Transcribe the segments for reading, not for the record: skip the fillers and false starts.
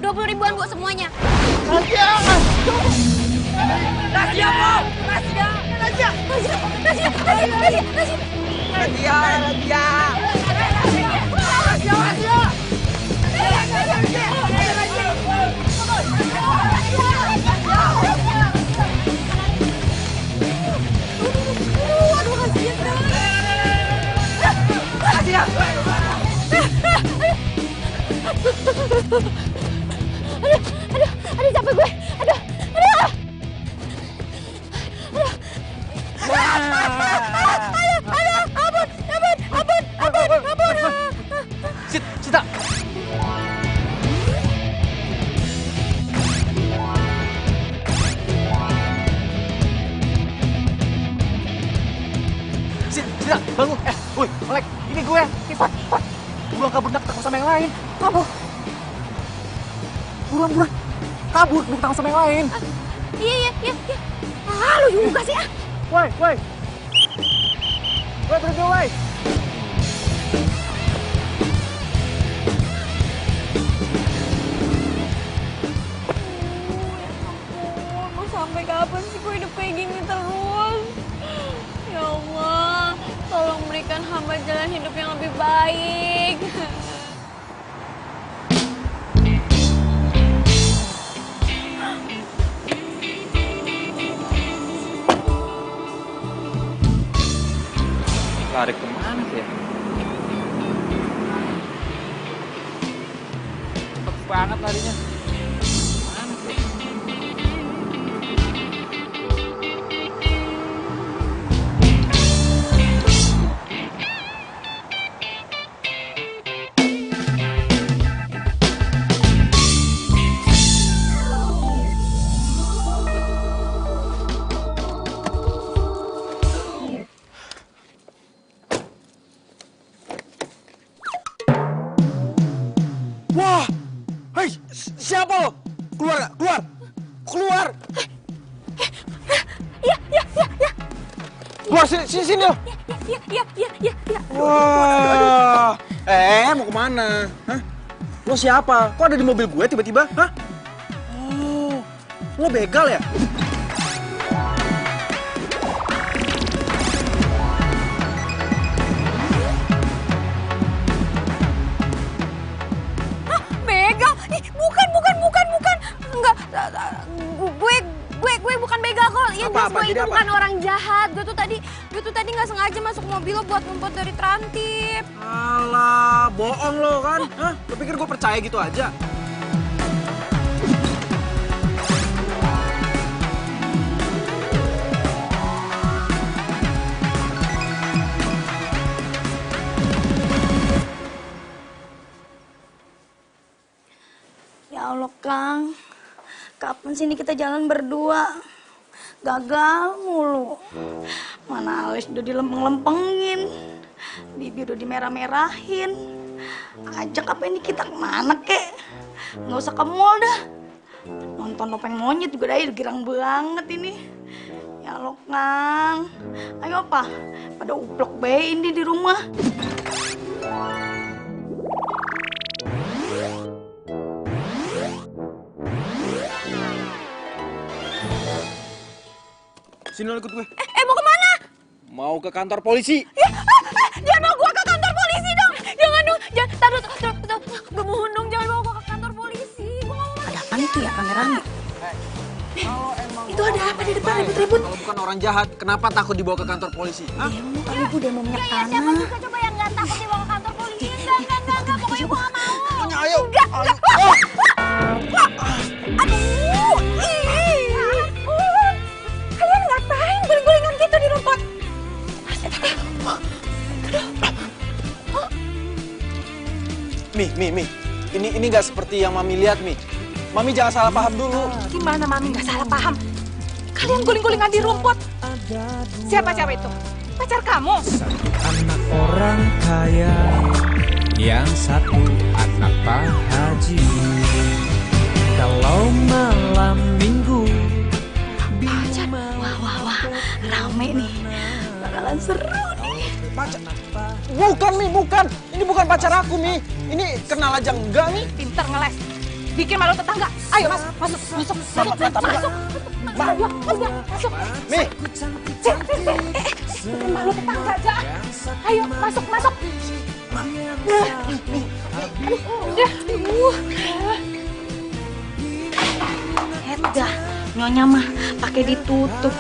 20 ribuan Bu semuanya. Razia! Razia, Bu! Razia! Razia! Aduh, capek gue. Aduh. Ampun. Sita! Sita, bangun! Woi, Olek, ini gue! Cepat! Buruan kabur, takut sama yang lain! Kabur! Buruan! Kabur, takut sama yang lain! Iya. Ah, lu juga sih ah. Woi, berhenti, woi! Mau sampai kapan sih gue hidup kayak gini terus? Ya Allah, tolong berikan hamba jalan hidup yang lebih baik. Lari kemana sih ya? Cepet banget larinya. Mana sih? Wah! Hei, siapa lo? Keluar gak? Keluar! Iya. Keluar sini lo! Iya. Wah! Mau kemana? Hah? Lo siapa? Kok ada di mobil gue tiba-tiba? Hah? Oh, lo begal ya? Begal? Ih, bukan. Enggak, gue bukan begal kok. Ya jelas gue itu bukan orang jahat. Gue tuh tadi nggak sengaja masuk mobil lo buat ngumpet dari Trantip. Alah, bohong lo kan? Hah? Lo pikir gue percaya gitu aja? Ya Allah, Kang. Kapan sih ini kita jalan berdua? Gagal mulu. Mana alis udah dilempeng-lempengin. Bibir udah dimerah-merahin. Ajak apa ini kita kemana, kek? Nggak usah ke mall dah. Nonton topeng monyet juga dah, girang banget ini. Ya Allah, Kang. Ayo, apa? Pada uplok bae ini di rumah. Sini lo ikut gue. Mau kemana? Mau ke kantor polisi. Jangan bawa gue ke kantor polisi dong. Jangan dong. Taruh. Gue mohon dong, jangan bawa gue ke kantor polisi. Gue nggak mau. Ada apaan itu ya, rame-rame? Kalau emang Itu ada apa di depan ribut-ribut? Kalau bukan orang jahat, kenapa takut dibawa ke kantor polisi? Hah? Demo kali Bu, demo minyak Siapa tanah. juga coba yang nggak takut dibawa ke kantor polisi? Enggak. Pokoknya gue nggak mau. Ayo. Enggak. Aduh. Kalian ngapain guling-gulingan gitu di rumput? Mi. Ini nggak seperti yang Mami lihat, Mi. Mami jangan salah paham dulu. Gimana Mami nggak salah paham? Kalian guling-gulingan di rumput. Siapa itu? Pacar kamu? Satu anak orang kaya, yang satu anak Pak Haji. Kalau malam minggu, Pacar. Wah. Rame nih. Bakalan seru nih. Pacar? Bukan, Mi, bukan. Ini bukan pacar aku, Mi. Ini kenal aja enggak, Mi. Pinter ngeles. bikin malu tetangga. Ayo masuk. Ayo, masuk. Mi, Bikin malu tetangga aja. Ayo, masuk. Dah, nyonya mah pakai ditutup.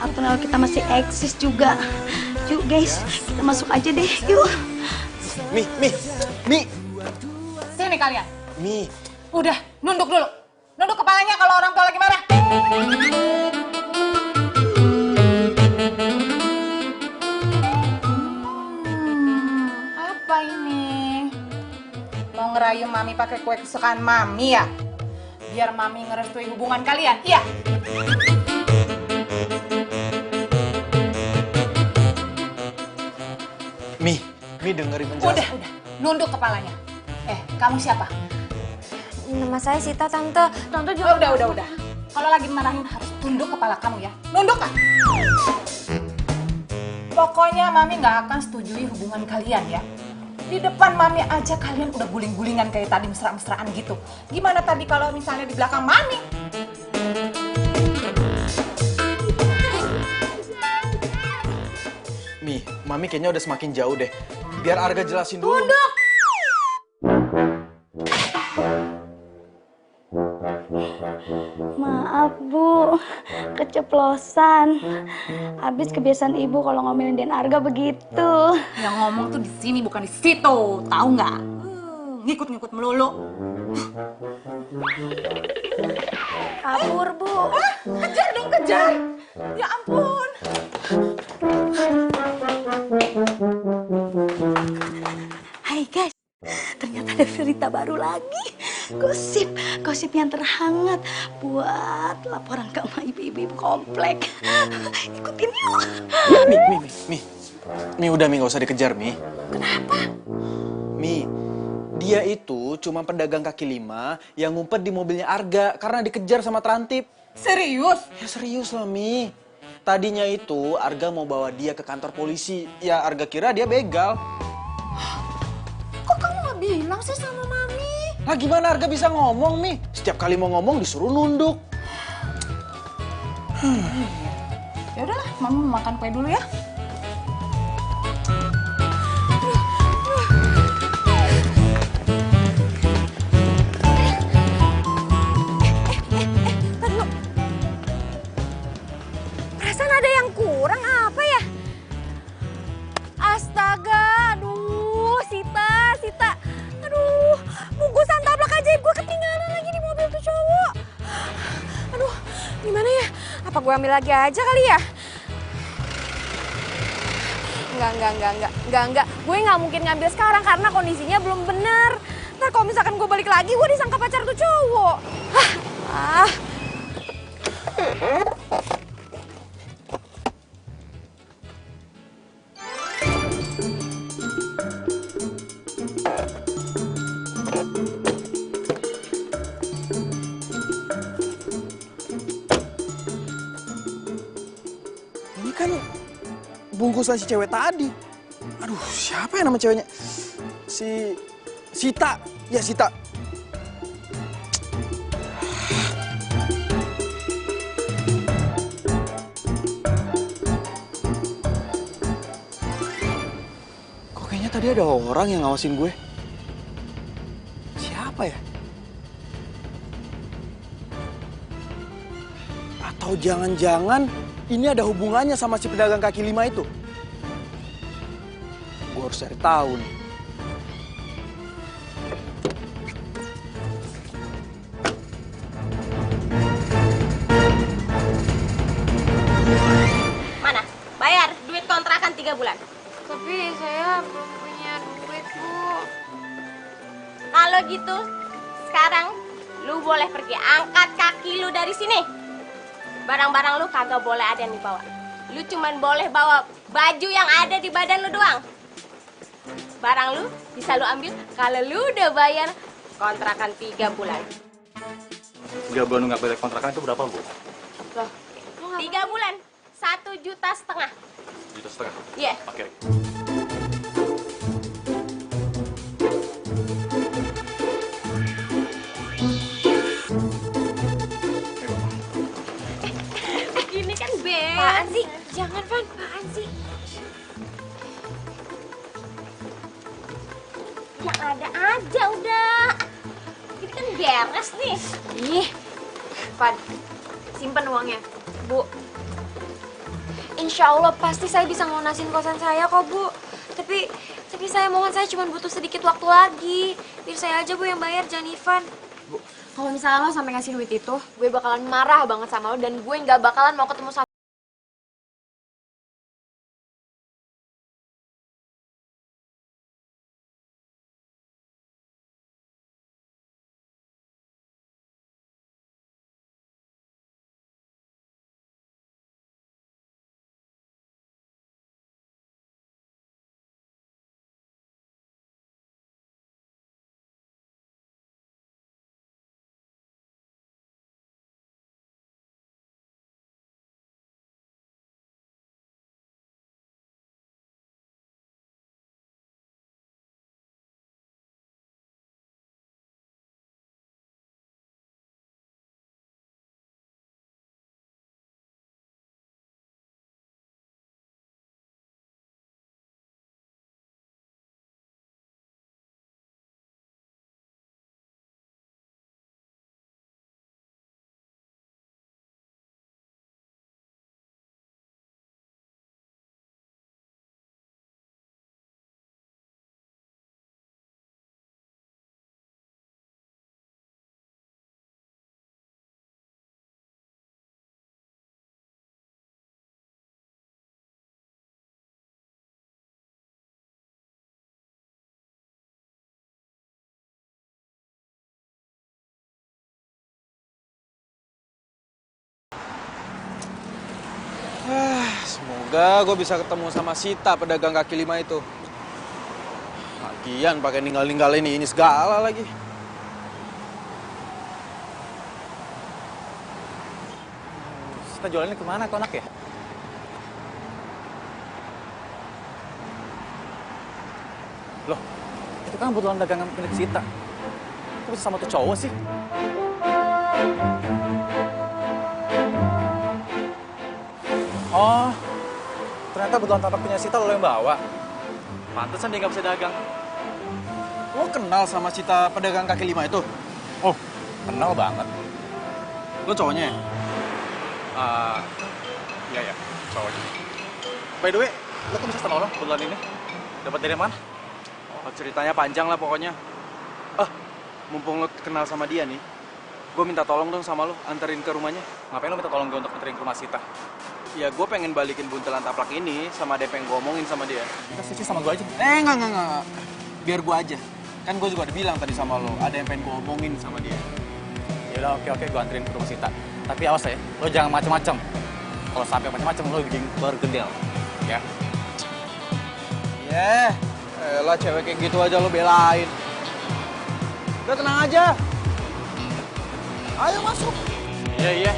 Atau kita masih eksis juga. Yuk guys, kita masuk aja deh. Yuk. Mi. Sini kalian. Mi. Udah, nunduk dulu. Nunduk kepalanya kalau orang tua lagi marah. Apa ini? Mau ngerayu Mami pakai kue kesukaan Mami ya? Biar Mami ngerestui hubungan kalian, iya? Mi dengerin penjelasan. Udah. Nunduk kepalanya. Kamu siapa? Nama saya Sita, Tante. Tante juga... Udah. Kalau lagi marahin harus tunduk kepala kamu ya. Nunduk kan? Pokoknya Mami nggak akan setujui hubungan kalian ya. Di depan Mami aja kalian udah guling-gulingan kayak tadi mesra-mesraan gitu. Gimana tadi kalau misalnya di belakang Mami? Mi, Mami kayaknya udah semakin jauh deh. Biar Arga jelasin dulu. Tunduk! Maaf Bu, keceplosan. Habis kebiasaan ibu kalau ngomelin Den Arga begitu. Yang ngomong tuh di sini bukan di situ, tahu nggak? Ngikut-ngikut melulu. Kabur Bu. Kejar dong, kejar! Ya ampun! Hai guys, ternyata ada berita baru lagi. Gosip yang terhangat buat laporan ke ibu-ibu komplek. Ikutin yuk. Mi, udah Mi, gak usah dikejar Mi. Kenapa? Mi, dia itu cuma pedagang kaki lima yang ngumpet di mobilnya Arga karena dikejar sama Trantip. Serius? Ya serius lah Mi. Tadinya itu Arga mau bawa dia ke kantor polisi. Ya Arga kira dia begal. Kok kamu nggak bilang sih sama Mami? Lah gimana Arga bisa ngomong Mi? Setiap kali mau ngomong disuruh nunduk. Ya udahlah, Mami mau makan kue dulu ya. Perasaan ada yang kurang apa ya? Astaga, aduh, Sita. Aduh, bungkusan taplak ajaib gue ketinggalan lagi di mobil tuh cowok. Aduh, gimana ya? Apa gue ambil lagi aja kali ya? Enggak. Gue nggak mungkin ngambil sekarang karena kondisinya belum bener. Ntar kalau misalkan gue balik lagi, gue disangka pacar tuh cowok. Ini kan bungkusan si cewek tadi. Aduh, siapa ya nama ceweknya? Si Sita. Ya, Sita. Kok kayaknya tadi ada orang yang ngawasin gue? Siapa ya? Atau jangan-jangan ini ada hubungannya sama si pedagang kaki lima itu? Gue harus cari tahu nih. Mana? Bayar duit kontrakan 3 bulan. Tapi saya belum punya duit, Bu. Kalau gitu, sekarang lu boleh pergi. Angkat kaki lu dari sini. Barang-barang lu kagak boleh ada yang dibawa. Lu cuman boleh bawa baju yang ada di badan lu doang. Barang lu bisa lu ambil kalau lu udah bayar kontrakan 3 bulan. 3 bulan nggak bayar kontrakan itu berapa, Bu? Loh, 3 bulan, 1,5 juta. 1,5 juta? Iya. Oke. Yang ada aja udah. Ini kan beres nih. Ih, Van, simpen uangnya. Bu, insya Allah pasti saya bisa ngelunasin kosan saya kok, Bu. Tapi saya mohon, saya cuma butuh sedikit waktu lagi. Biar saya aja, Bu, yang bayar, jangan Ivan. Bu, kalau misalnya lo sampai ngasih duit itu, gue bakalan marah banget sama lo dan gue nggak bakalan mau ketemu sama Semoga gue bisa ketemu sama Sita, pedagang kaki lima itu. Lagian pakai ninggalin ini segala lagi. Kita jualannya kemana tuh anak ya? Loh, itu kan kebetulan dagangan milik Sita. Kok bisa sama tuh cowok sih? Oh, ternyata kebetulan tapak punya Sita lo yang bawa. Pantesan dia nggak bisa dagang. Lo kenal sama Sita pedagang kaki lima itu? Oh, kenal banget. Lo cowoknya ya? Iya, cowoknya. By the way, lo kok bisa tolong kebetulan ini? Dapat dari mana? Oh, ceritanya panjang lah pokoknya. Mumpung lo kenal sama dia nih, gue minta tolong dong sama lo, anterin ke rumahnya. Ngapain lo minta tolong gue untuk anterin ke rumah Sita? Ya gue pengen balikin buntelan taplak ini sama DP yang gue omongin sama dia. Kita switch sama gue aja. Enggak. Biar gue aja. Kan gue juga udah bilang tadi sama lo, ada yang pengen gue omongin sama dia. Yaudah, oke, gue anterin ke rumah Sita. Tapi awas ya, lo jangan macem-macem. Kalau sampai macem-macem, lo bikin bergedel. Ya? Elah cewek kayak gitu aja lo belain. Udah tenang aja. Ayo masuk. Iya.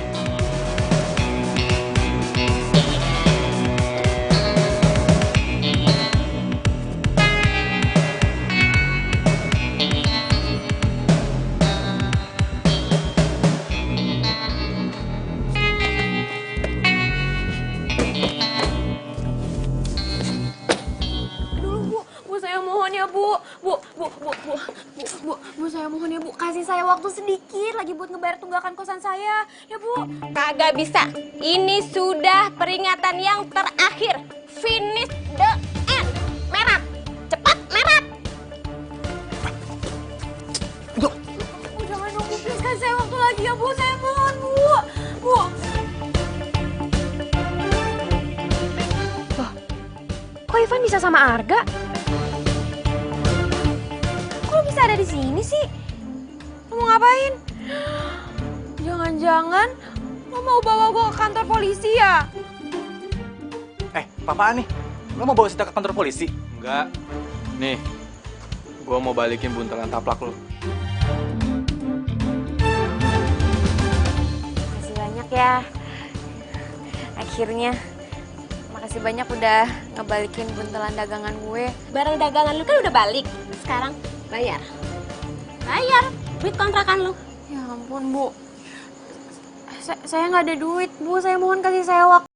Saya mohon ya, Bu. Bu, saya mohon ya, Bu. Kasih saya waktu sedikit lagi buat ngebayar tunggakan kosan saya. Ya, Bu. Kagak bisa. Ini sudah peringatan yang terakhir. Finish the end. Merah. Cepat, merah. Bu, jangan dong, Bu. Please kasih saya waktu lagi ya, Bu. Saya mohon, Bu. Loh, kok Ivan bisa sama Arga? Kok bisa ada di sini sih? Lo mau ngapain? Jangan-jangan lo mau bawa gue ke kantor polisi ya? Apaan nih? Lo mau bawa Sita ke kantor polisi? Enggak. Nih, gue mau balikin buntelan taplak lo. Makasih banyak ya. Akhirnya. Makasih banyak udah ngebalikin buntelan dagangan gue. Barang dagangan lu kan udah balik. Sekarang bayar. Bayar duit kontrakan lu. Ya ampun, Bu. Saya nggak ada duit, Bu. Saya mohon kasih saya waktu.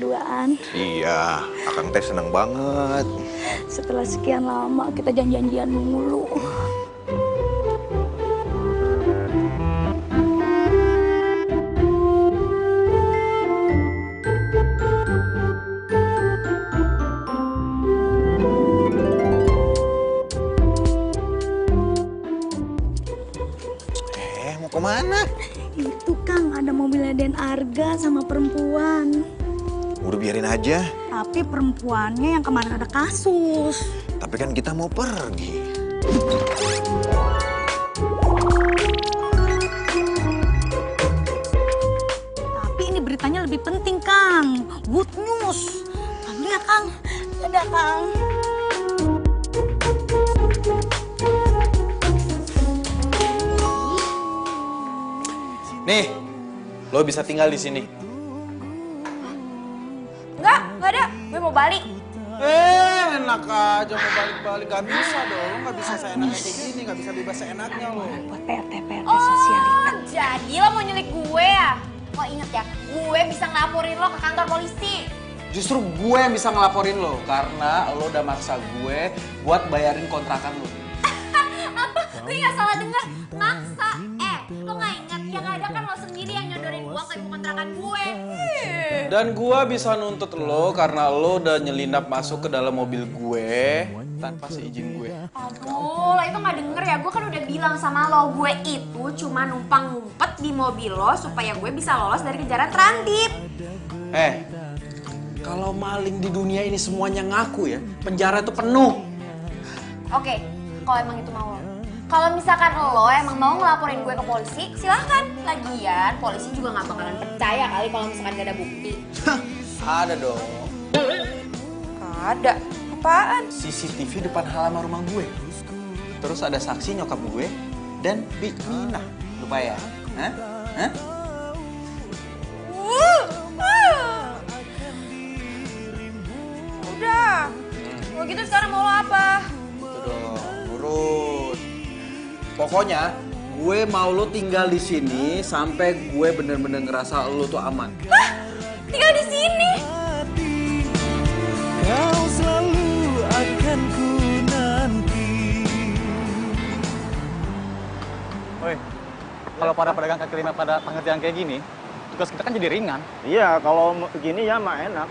berduaan. Iya, Akang teh seneng banget. Setelah sekian lama kita janjian mulu. Mau kemana? Itu Kang, ada mobilnya Den Arga sama perempuan. Udah biarin aja. Tapi perempuannya yang kemarin ada kasus. Tapi kan kita mau pergi. Tapi ini beritanya lebih penting, Kang. Good news. Kang, ya, Kang. Dadah, Kang. Nih, lo bisa tinggal di sini. Enggak ada. Gue mau balik. Enak aja mau balik-balik. Gak bisa dong, lo gak bisa seenaknya kayak gini, gak bisa bebas seenaknya lo. Buat PRT sosialita. Jadi lo mau nyulik gue ya? Lo inget ya, gue bisa ngelaporin lo ke kantor polisi. Justru gue yang bisa ngelaporin lo, karena lo udah maksa gue buat bayarin kontrakan lo. Apa? Gue gak salah denger. Maksa. Lo gak inget yang ada kan lo sendiri yang nyodorin uang ke ibu kontrakan gue. Dan gue bisa nuntut lo karena lo udah nyelinap masuk ke dalam mobil gue tanpa seizin gue. Aduh, lo itu gak denger ya? Gue kan udah bilang sama lo, gue itu cuma numpang ngumpet di mobil lo supaya gue bisa lolos dari kejaran transit. Kalau maling di dunia ini semuanya ngaku ya, penjara itu penuh. Oke, kalau emang itu mau lo. Kalau misalkan lo emang mau ngelaporin gue ke polisi, silahkan. Lagian, polisi juga gak bakalan percaya kali kalau misalkan gak ada bukti. Ada dong. Ada? Apaan? CCTV depan halaman rumah gue. Terus ada saksi nyokap gue dan Big Mina. Lupa ya? Hah? Hah? Udah. Kalau gitu sekarang mau lo apa? Itu dong, nurut. Pokoknya gue mau lo tinggal di sini sampai gue bener-bener ngerasa lo tuh aman. Tinggal di sini? Kau selalu akan ku nanti. Woi, kalau para pedagang kaki lima pada pengertian kayak gini, tugas kita kan jadi ringan. Iya, kalau begini ya mah enak.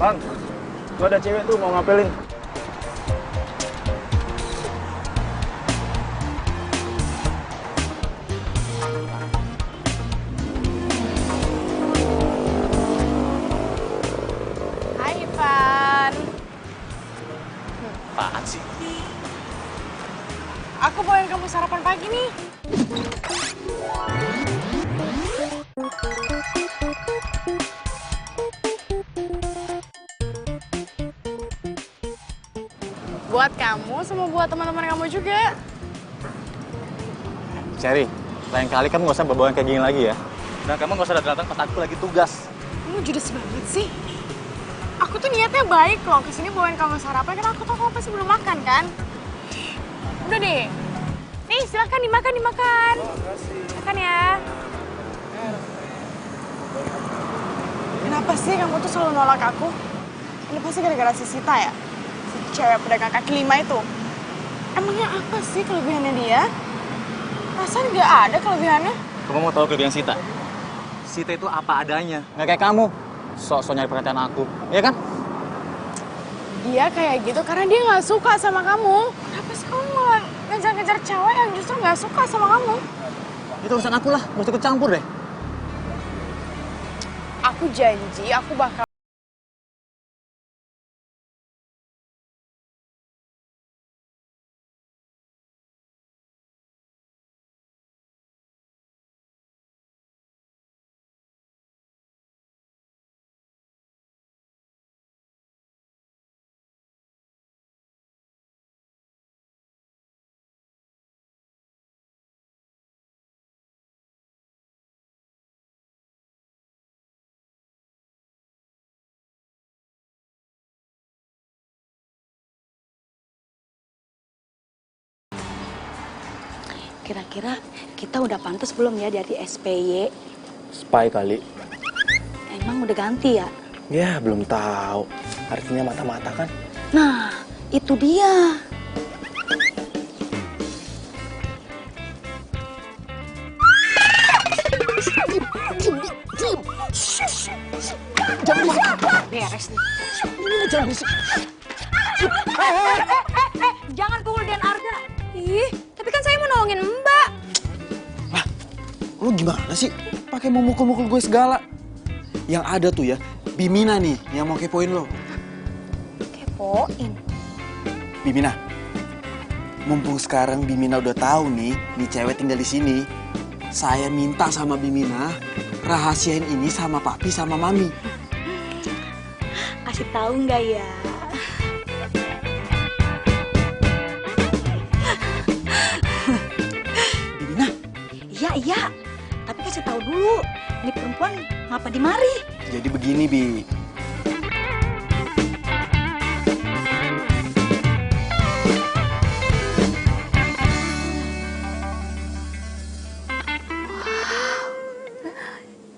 Bang, gua ada cewek tuh mau ngapelin. Hai Ivan. Apaan sih? Aku bawain kamu sarapan pagi nih. Buat kamu sama buat teman-teman kamu juga. Cherry, lain kali kamu nggak usah bawa kayak gini lagi ya. Dan kamu nggak usah datang pas aku lagi tugas. Kamu judes banget sih. Aku tuh niatnya baik loh, kesini bawain kamu sarapan karena aku tahu kamu pasti belum makan kan. Udah deh. Nih silakan dimakan. Makan ya. Kenapa sih kamu tuh selalu nolak aku? Ini pasti gara-gara si Sita ya? Si cewek pedagang kaki lima itu. Emangnya apa sih kelebihannya dia? Perasaan nggak ada kelebihannya. Kamu mau tahu kelebihan Sita? Sita itu apa adanya, nggak kayak kamu. Sok-sok nyari perhatian aku, iya kan? Dia kayak gitu karena dia nggak suka sama kamu. Kenapa sih kamu malah ngejar-ngejar cewek yang justru nggak suka sama kamu? Itu urusan aku lah, gak usah ikut campur deh. Aku janji aku bakal Kira-kira kita udah pantas belum ya dari SPY? Spy kali. Emang udah ganti ya? Ya, belum tahu. Artinya mata-mata kan? Nah, itu dia. Beres nih. Jangan pukul Den Arga. Ih, tapi kan saya mau nolongin Mbak. Lah, lu gimana sih? Pakai mau mukul-mukul gue segala. Yang ada tuh ya, Bimina nih yang mau kepoin lo. Kepoin? Bimina, mumpung sekarang Bimina udah tahu nih cewek tinggal di sini. Saya minta sama Bimina, rahasiain ini sama papi sama mami. Kasih tahu nggak ya? Bimina? Iya. Tapi kasih tahu dulu. Ini perempuan ngapa di mari? Jadi begini, Bi.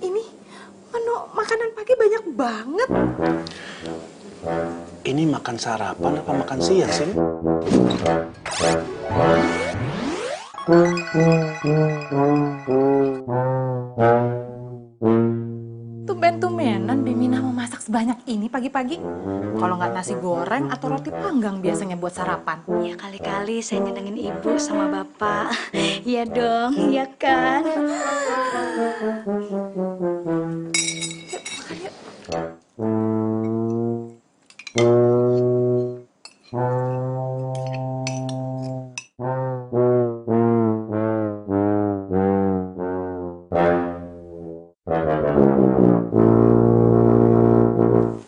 Ini menu makanan pagi banyak banget. Ini makan sarapan apa makan siang sih? Tumben-tumbenan Bimina mau masak sebanyak ini pagi-pagi. Kalau nggak nasi goreng atau roti panggang biasanya buat sarapan. Ya kali-kali saya nyenengin ibu sama bapak. Iya dong, iya kan?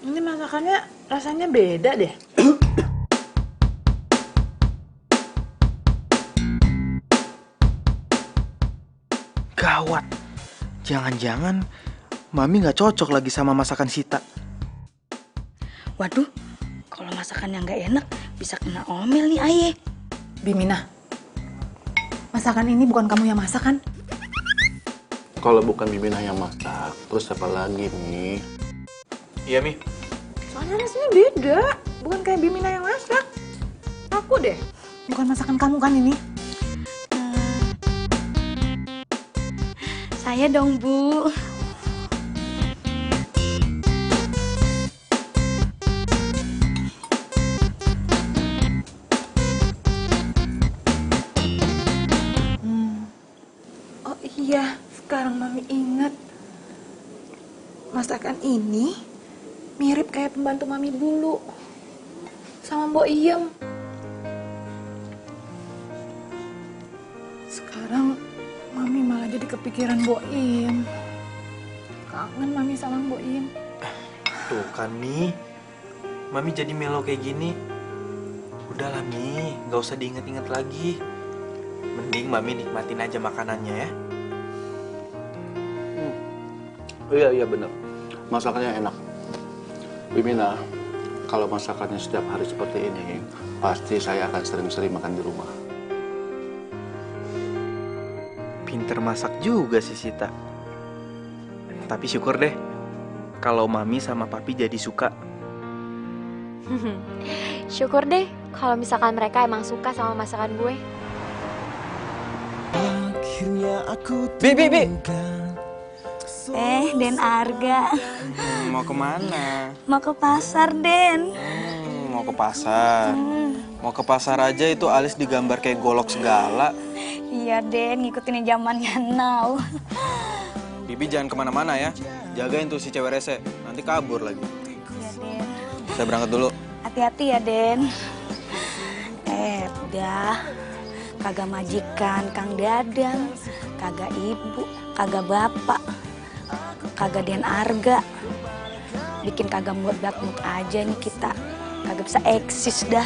Ini masakannya rasanya beda deh. Gawat. Jangan-jangan Mami nggak cocok lagi sama masakan Sita. Waduh, kalau masakan yang nggak enak bisa kena omel nih Aye. Bimina, masakan ini bukan kamu yang masak kan? Kalau bukan Bimina yang masak, terus siapa lagi nih? Iya, Mi. Soalnya rasanya beda, bukan kayak Bimina yang masak. Aku deh, bukan masakan kamu kan ini? Saya dong, Bu. Oh iya, sekarang Mami ingat. Masakan ini mirip kayak pembantu Mami dulu. Sama Mbok Iem. Sekarang Mami malah jadi kepikiran Mbok Iem. Kangen Mami sama Mbok Iem. Tuh kan, Mi. Mami jadi melo kayak gini. Udahlah, Mi. Nggak usah diinget-inget lagi. Mending Mami nikmatin aja makanannya ya. Iya bener. Masakannya enak. Bimina, kalau masakannya setiap hari seperti ini, pasti saya akan sering-sering makan di rumah. Pinter masak juga sih Sita. Tapi syukur deh kalau Mami sama Papi jadi suka. Syukur deh kalau misalkan mereka emang suka sama masakan gue. Bi. Den Arga. Mau kemana? Mau ke pasar, Den. Mau ke pasar. Mau ke pasar aja itu alis digambar kayak golok segala. Iya, Den. Ngikutin zamannya now. Bibi jangan kemana-mana ya. Jagain tuh si cewek rese. Nanti kabur lagi. Iya, Den. Saya berangkat dulu. Hati-hati ya, Den. Udah. Kagak majikan Kang Dadang. Kagak ibu. Kagak bapak. Kagak Den Arga. Bikin kagak mood aja nih kita. Kagak bisa eksis dah.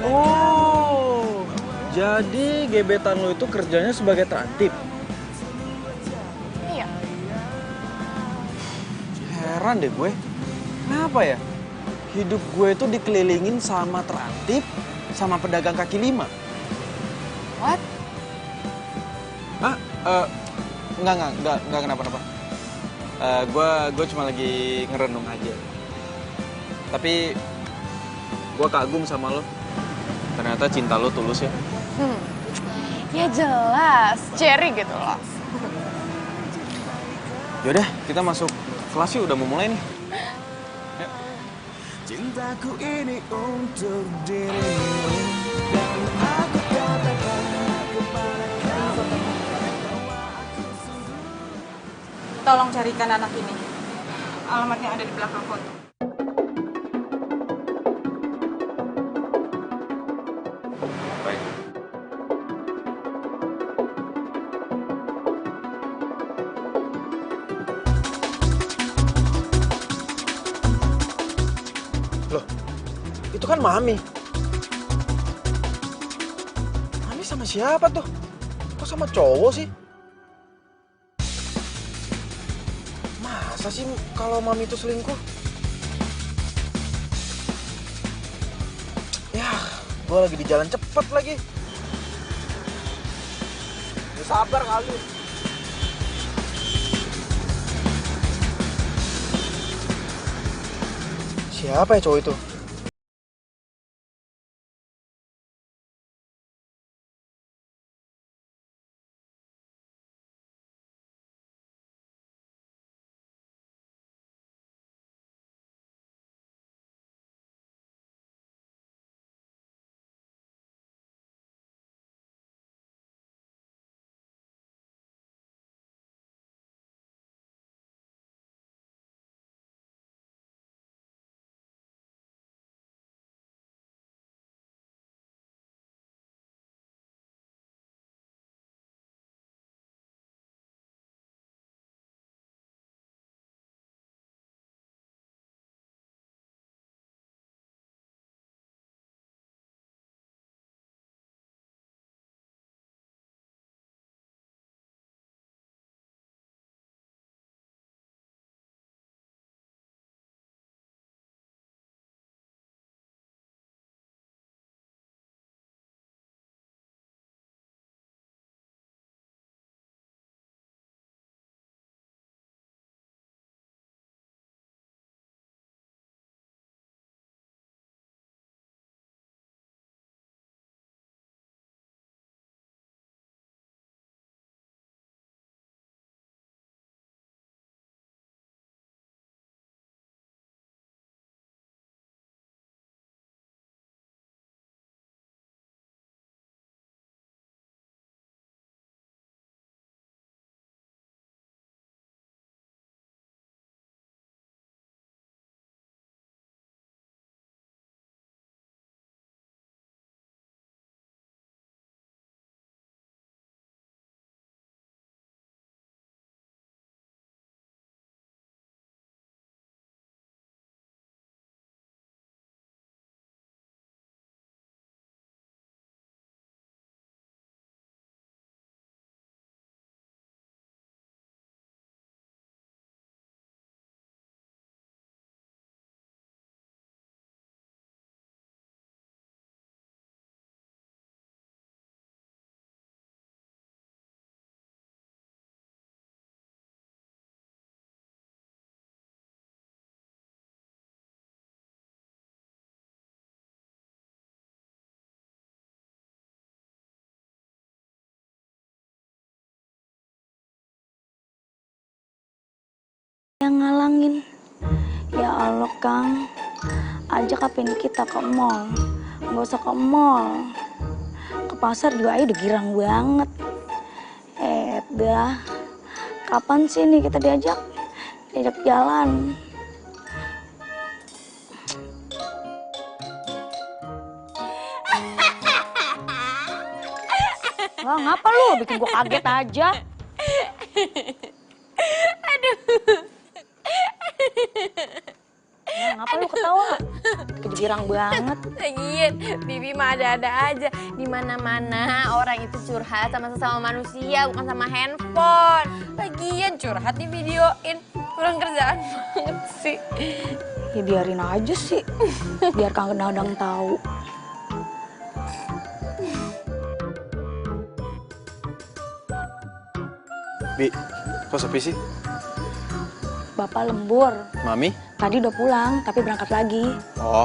Oh, jadi gebetan lo itu kerjanya sebagai terantip? Iya. Heran deh gue, kenapa ya? Hidup gue tuh dikelilingin sama terantip, sama pedagang kaki lima. What? Hah? Enggak kenapa-napa. Gue cuma lagi ngerenung aja. Tapi gue kagum sama lo. Ternyata cinta lo tulus ya. Ya jelas, Cherry gitu loh. Yaudah, kita masuk kelas yuk, udah mau mulai nih. Cintaku ini untuk dirimu dan aku katakan kepada kamu bahwa aku sudah. Tolong carikan anak ini. Alamatnya ada di belakang foto. Baik. Loh, itu kan Mami. Mami sama siapa tuh? Kok sama cowok sih? Masa sih kalau Mami itu selingkuh? Ya, gue lagi di jalan cepet lagi. Ya, sabar kali. Siapa ya cowok itu? Yang ngalangin. Ya Allah Kang, ajak apin kita ke mall. Nggak usah ke mall. Ke pasar juga aja udah girang banget. Dah, kapan sih nih kita diajak jalan? Wah, ngapa lu? Bikin gua kaget aja. Aduh. Nah, ngapa lu ketawa? Kejirang banget. Lagian, Bibi mah ada-ada aja. Di mana-mana orang itu curhat sama sesama manusia, bukan sama handphone. Lagian curhat di videoin. kurang kerjaan banget sih. Ya biarin aja sih, biar Kang Dadang tahu. Bi, kok sepi sih? Bapak lembur. Mami? Tadi udah pulang, tapi berangkat lagi. Oh,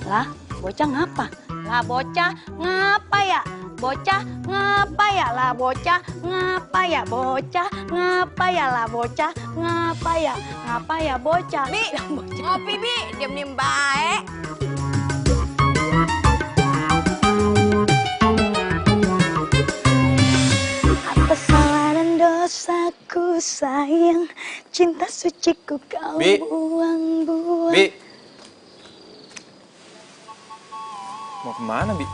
Lah, bocah ngapa? Lah bocah ngapa ya? Bocah ngapa ya? Lah bocah ngapa ya? Bocah ngapa ya? Lah bocah ngapa ya? Ngapa ya bocah? Bi, ngopi Bi, diem-diem baik. Apa salah dan dosaku sayang, cinta suciku kau Bi. buang-buang. Bi. Mau kemana, Bi?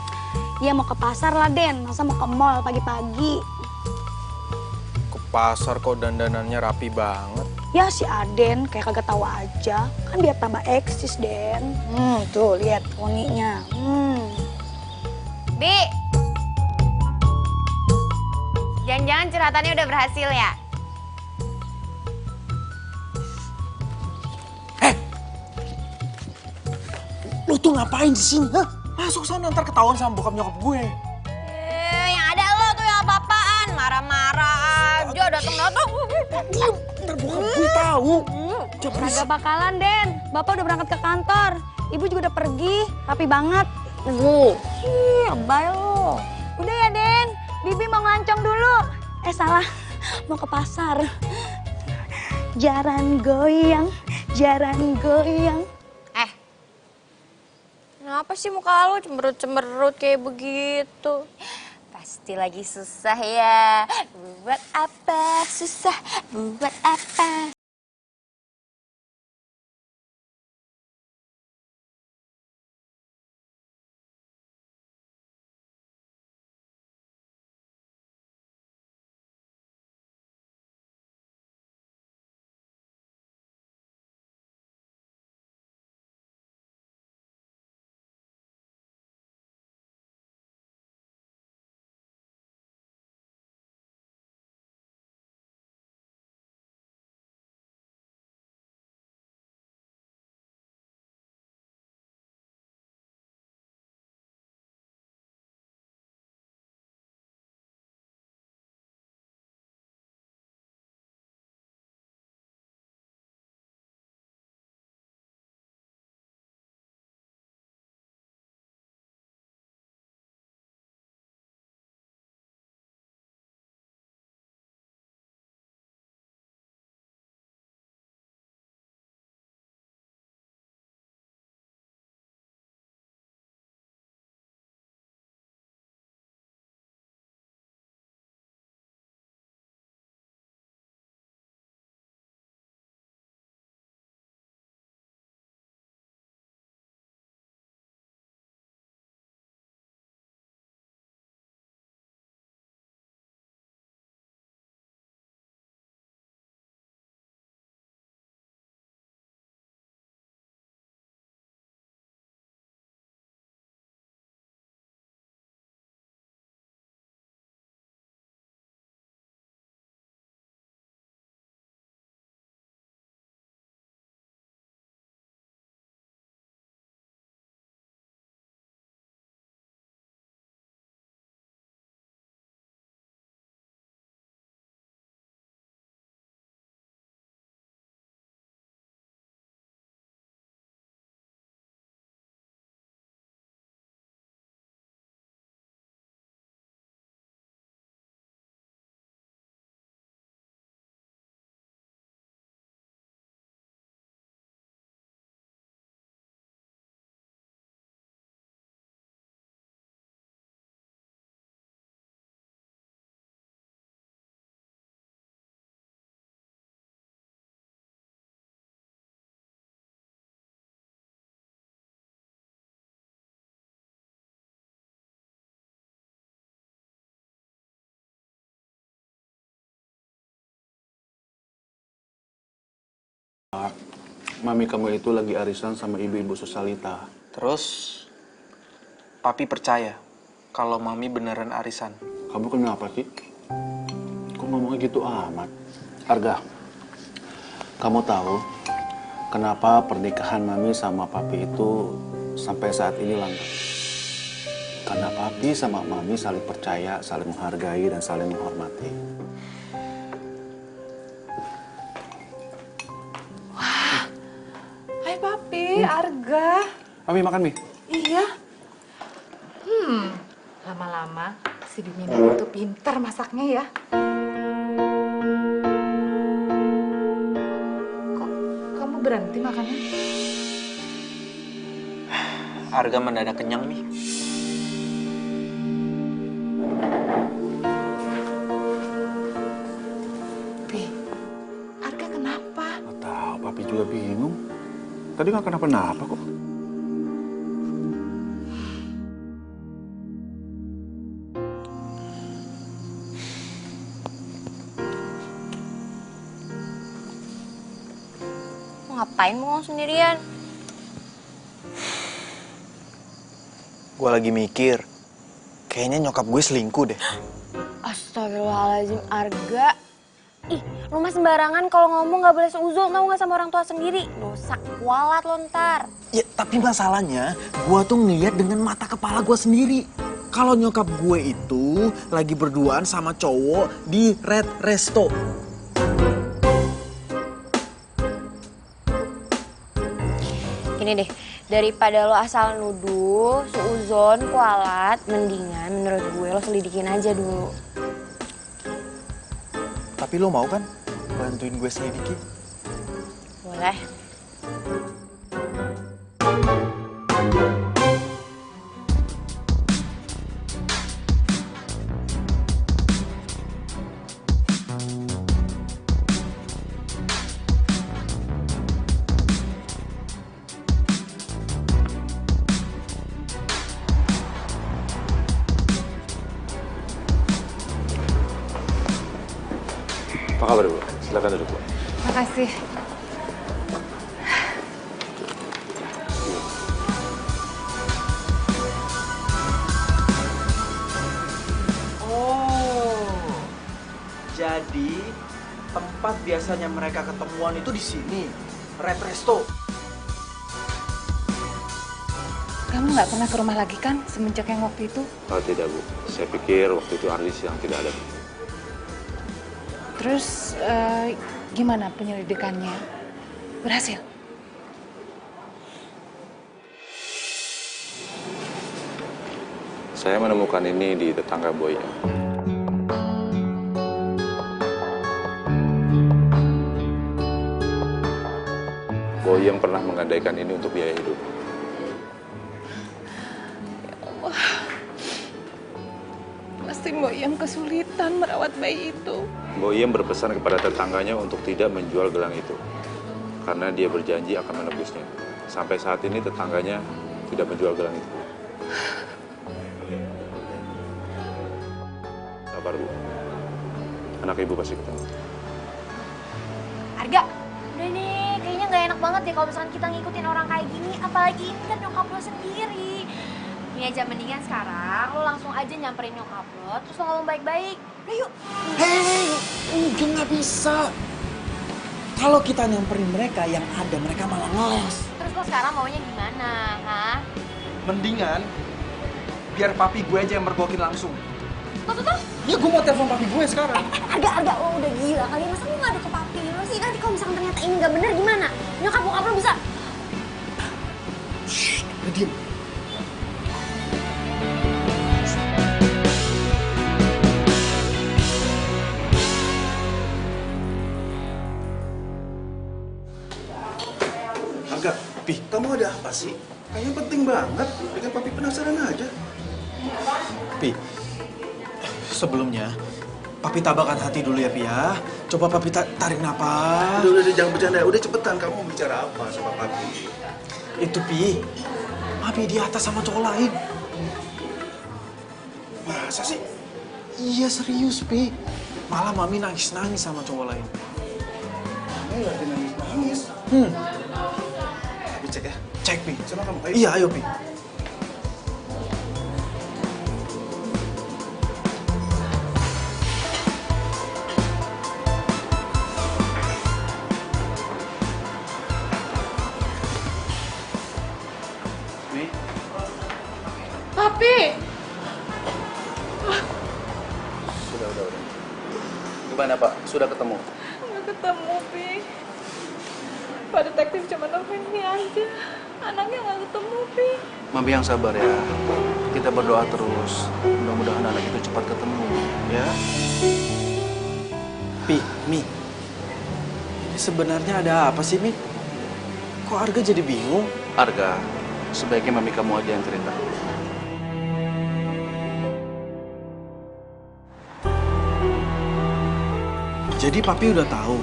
Iya mau ke pasar lah Den, masa mau ke mall pagi-pagi? Ke pasar kok dandanannya rapi banget. Ya si Aden kayak kagak tahu aja, kan biar tambah eksis Den. Tuh lihat poninya. Bi, jangan-jangan curhatannya udah berhasil ya? Lu tuh ngapain di sini, ha? Masuk sana ntar ketahuan sama bokap nyokap gue. Yang ada lo tuh yang apa-apaan, marah-marah aja, datang-datang. Diam, ntar bokap gue tahu. Kagak bakalan Den, Bapak udah berangkat ke kantor. Ibu juga udah pergi, rapi banget. Ih, lebay lo. Udah ya Den, Bibi mau ngelancong dulu. Salah, mau ke pasar. Jaran goyang, jaran goyang. Kenapa sih muka lo cemberut-cemberut kayak begitu? Pasti lagi susah ya. Buat apa susah? Buat apa? Mami kamu itu lagi arisan sama ibu-ibu Susalita. Terus, Papi percaya kalau Mami beneran arisan. Kamu kenapa sih? Kok ngomongnya gitu amat? Arga, Kamu tahu kenapa pernikahan Mami sama Papi itu sampai saat ini langgeng? Karena Papi sama Mami saling percaya, saling menghargai, dan saling menghormati. Hai Papi, Arga. Mami makan mie. Iya. Lama-lama si Bimina itu pintar masaknya ya. Kok kamu berhenti makannya? Arga mendadak kenyang, Mi. Pi, Arga kenapa? Nggak tahu, Papi juga bingung. Tadi nggak kenapa-napa kok. Mau ngapain mau sendirian? Gue lagi mikir, kayaknya nyokap gue selingkuh deh. Astagfirullahaladzim, Arga. Ih, lu mah sembarangan kalau ngomong gak boleh seuzon, tau gak sama orang tua sendiri. Dosa kualat lo ntar. Ya, tapi masalahnya gue tuh ngeliat dengan mata kepala gue sendiri. Kalau nyokap gue itu lagi berduaan sama cowok di Red Resto. Gini deh, daripada lo asal nuduh, seuzon, kualat, mendingan menurut gue lo selidikin aja dulu. Tapi lo mau kan bantuin gue selidiki? Boleh. Apa kabar, Bu? Silakan duduk, Bu. Makasih. Oh, jadi tempat biasanya mereka ketemuan itu di sini, Red Resto. Kamu nggak pernah ke rumah lagi kan semenjak yang waktu itu? Oh tidak, Bu. Saya pikir waktu itu Arlis yang tidak ada. Terus gimana penyelidikannya? Berhasil? Saya menemukan ini di tetangga Boy. Boy yang pernah menggadaikan ini untuk biaya hidup. Pasti Mbok Yem kesulitan merawat bayi itu. Boyem berpesan kepada tetangganya untuk tidak menjual gelang itu. Karena dia berjanji akan menebusnya. Sampai saat ini tetangganya tidak menjual gelang itu. Sabar, Bu. Anak Ibu pasti ketemu. Arga, udah deh, kayaknya gak enak banget deh kalau misalkan kita ngikutin orang kayak gini. Apalagi ini kan nyokap lo sendiri. Ini aja mendingan sekarang lo langsung aja nyamperin nyokap lo, terus lo ngomong baik-baik. Udah yuk. Hei, udah nggak bisa. Kalau kita nyamperin mereka, yang ada mereka malah ngeles. Terus lo sekarang maunya gimana, ha? Mendingan biar papi gue aja yang mergokin langsung. Tuh. Ya gue mau telepon papi gue sekarang. Arga, lo udah gila kali. Masa lo gak ada ke papi lo sih? Nanti kalau misalkan ternyata ini gak bener gimana? Nyokap-bokap lo bisa... Shh, udah diem. Agak, Pi, kamu ada apa sih? Kayaknya penting banget. Bikin papi penasaran aja. Pi, sebelumnya papi tabahkan hati dulu ya, Pi ya. Coba papi tarik napas. Udah, jangan bercanda. Udah cepetan, kamu mau bicara apa sama papi? Itu, Pi. Papi di atas sama cowok lain. Masa sih? Iya, serius, Pi. Malah Mami nangis-nangis sama cowok lain. Mami lagi nangis-nangis. Tapi cek ya. Cek, Pi. Sama kamu, ayo. Iya, ayo, Pi. udah. Gimana Pak? Sudah ketemu? Nggak ketemu, Pi. Pak detektif cuma nemuin ini aja. Anaknya nggak ketemu, Pi. Mami yang sabar ya. Kita berdoa terus. Mudah-mudahan anak itu cepat ketemu, ya. Pi, Mi. Ini sebenarnya ada apa sih, Mi? Kok Arga jadi bingung? Arga, sebaiknya mami kamu aja yang cerita. Jadi papi udah tahu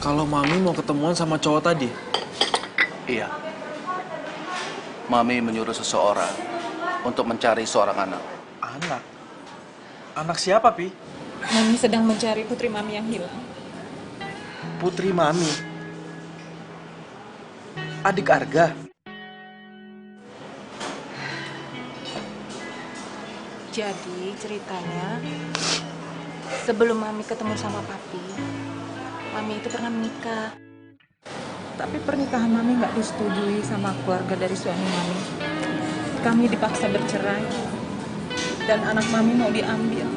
kalau mami mau ketemuan sama cowok tadi. Iya. Mami menyuruh seseorang untuk mencari seorang anak. Anak? Anak siapa, Pi? Mami sedang mencari putri Mami yang hilang. Putri Mami. Adik Arga. Jadi ceritanya, sebelum Mami ketemu sama Papi, Mami itu pernah menikah. Tapi pernikahan Mami nggak disetujui sama keluarga dari suami Mami. Kami dipaksa bercerai, dan anak Mami mau diambil.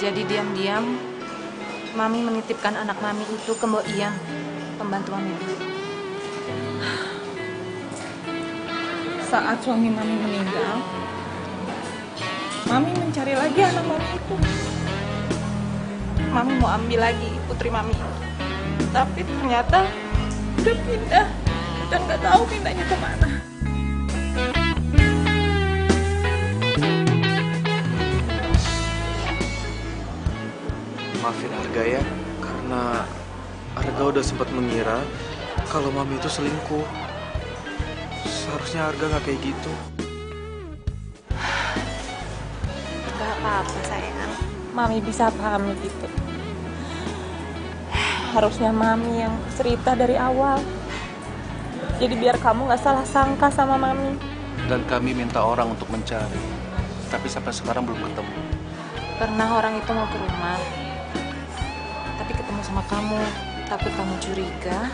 Jadi diam-diam, Mami menitipkan anak Mami itu ke Mbok Iyang, pembantu Mami dulu. Saat suami Mami meninggal, Mami mencari lagi anak Mami itu. Mami mau ambil lagi putri Mami itu. Tapi ternyata udah pindah dan nggak tahu pindahnya kemana. Maafin Arga ya, karena Arga udah sempat mengira kalau Mami itu selingkuh. Seharusnya Arga nggak kayak gitu. Gak apa-apa sayang. Mami bisa paham gitu. Harusnya Mami yang cerita dari awal. Jadi biar kamu gak salah sangka sama Mami. Dan kami minta orang untuk mencari. Tapi sampai sekarang belum ketemu. Pernah orang itu mau ke rumah. Tapi ketemu sama kamu. Takut kamu curiga.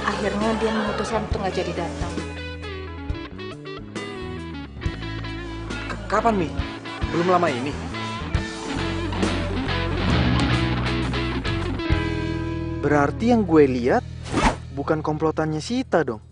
Akhirnya dia memutuskan untuk gak jadi datang. Kapan, Mi? Belum lama ini? Berarti yang gue lihat bukan komplotannya Sita dong.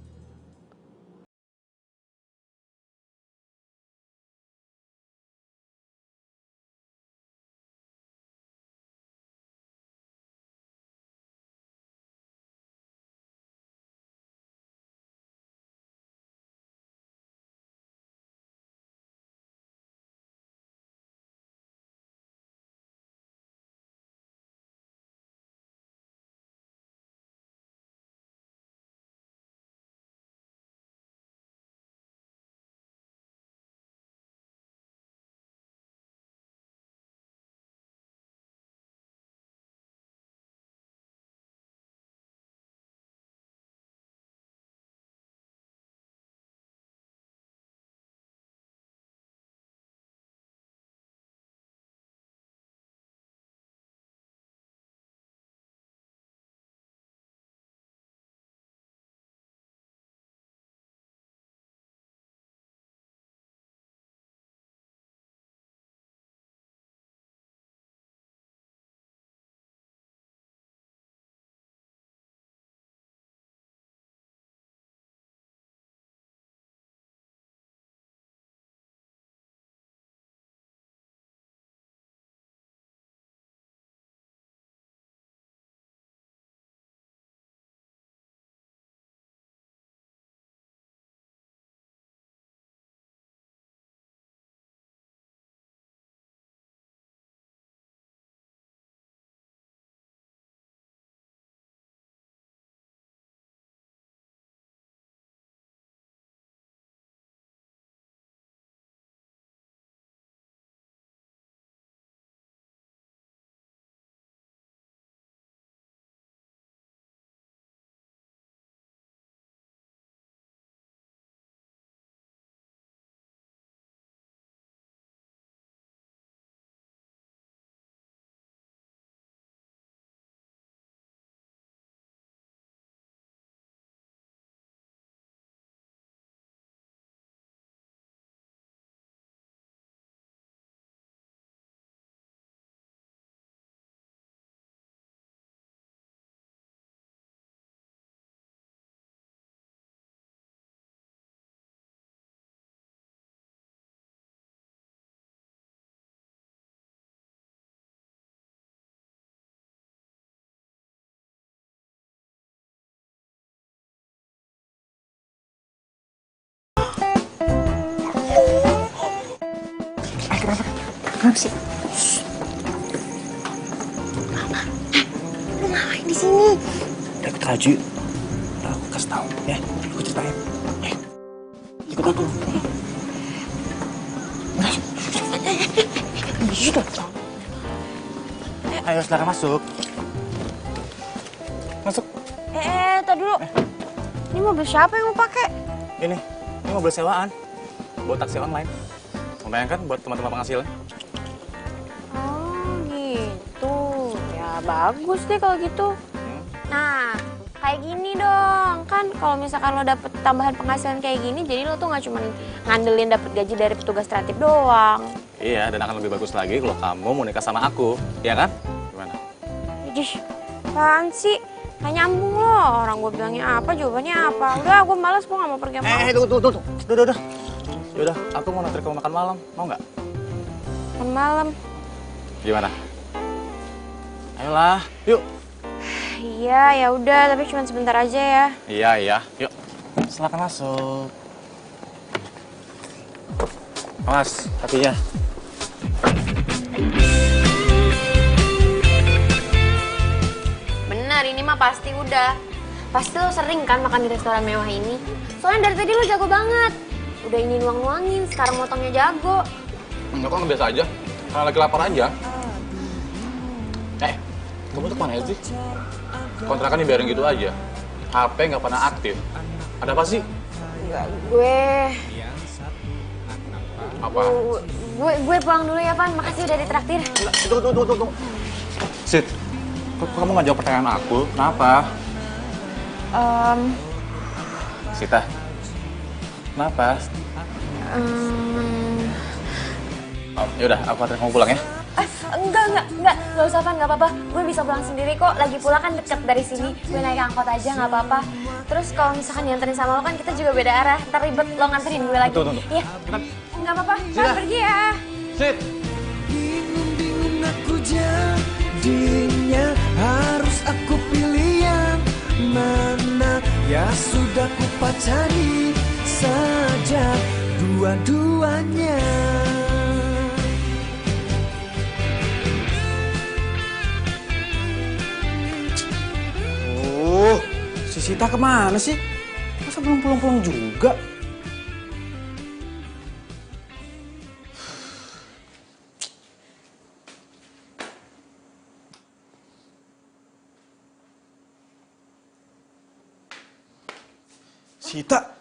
Apaan sih? Lu ngapain di sini? Deket Raju. Udah aku kasih tahu ya. Aku ceritain. Ikut aku. Ayo silakan masuk. Masuk. Tadi dulu. Ini mobil siapa yang mau pakai? Ini mobil sewaan. Buat taksi online. Lumayan kan buat teman-teman penghasilan. Oh gitu. Ya bagus deh kalau gitu. Nah, kayak gini dong. Kan kalau misalkan lo dapet tambahan penghasilan kayak gini, jadi lo tuh nggak cuma ngandelin dapet gaji dari petugas kreatif doang. Iya, dan akan lebih bagus lagi kalau kamu mau nikah sama aku. Iya kan? Gimana? Ih, apaan sih? Gak nyambung lo. Orang gue bilangnya apa, jawabannya apa. Udah, gue males, gue gak mau pergi sama lo. Tunggu. Udah. Yaudah, aku mau nanti kamu makan malam. Mau nggak? Makan malam. Gimana? Ayolah, yuk. Iya, ya udah, tapi cuma sebentar aja ya. Iya. Yuk. Silakan masuk. Awas, kakinya. Bener, ini mah pasti udah. Pasti lo sering kan makan di restoran mewah ini. Soalnya dari tadi lo jago banget. Udah ini nuang-nuangin, sekarang motongnya jago. Enggak kok, biasa aja. Karena lagi lapar aja. Kamu tuh kemana sih? Kontrakan dibiarin gitu aja. HP nggak pernah aktif. Ada apa sih? Enggak, gue Apa? gue pulang dulu ya, Pan. Makasih udah ditraktir. Tunggu. Sid, kok kamu nggak jawab pertanyaan aku? Kenapa? Sita, kenapa? Yaudah, aku anterin kamu pulang ya. Enggak. Gak usah, Pan. Gak apa-apa. Gue bisa pulang sendiri kok. Lagi pula kan deket dari sini. Gue naik angkot aja, gak apa-apa. Terus kalau misalkan dianterin sama lo kan kita juga beda arah. Ntar ribet lo nganterin gue lagi. Tunggu. Iya. Gak apa-apa. Pan, pergi ya. Sid! Bingung aku jadinya, harus aku pilih yang mana? Ya sudah ku pacari saja dua-duanya. Si Sita kemana sih? Masa belum pulang-pulang juga? Sita?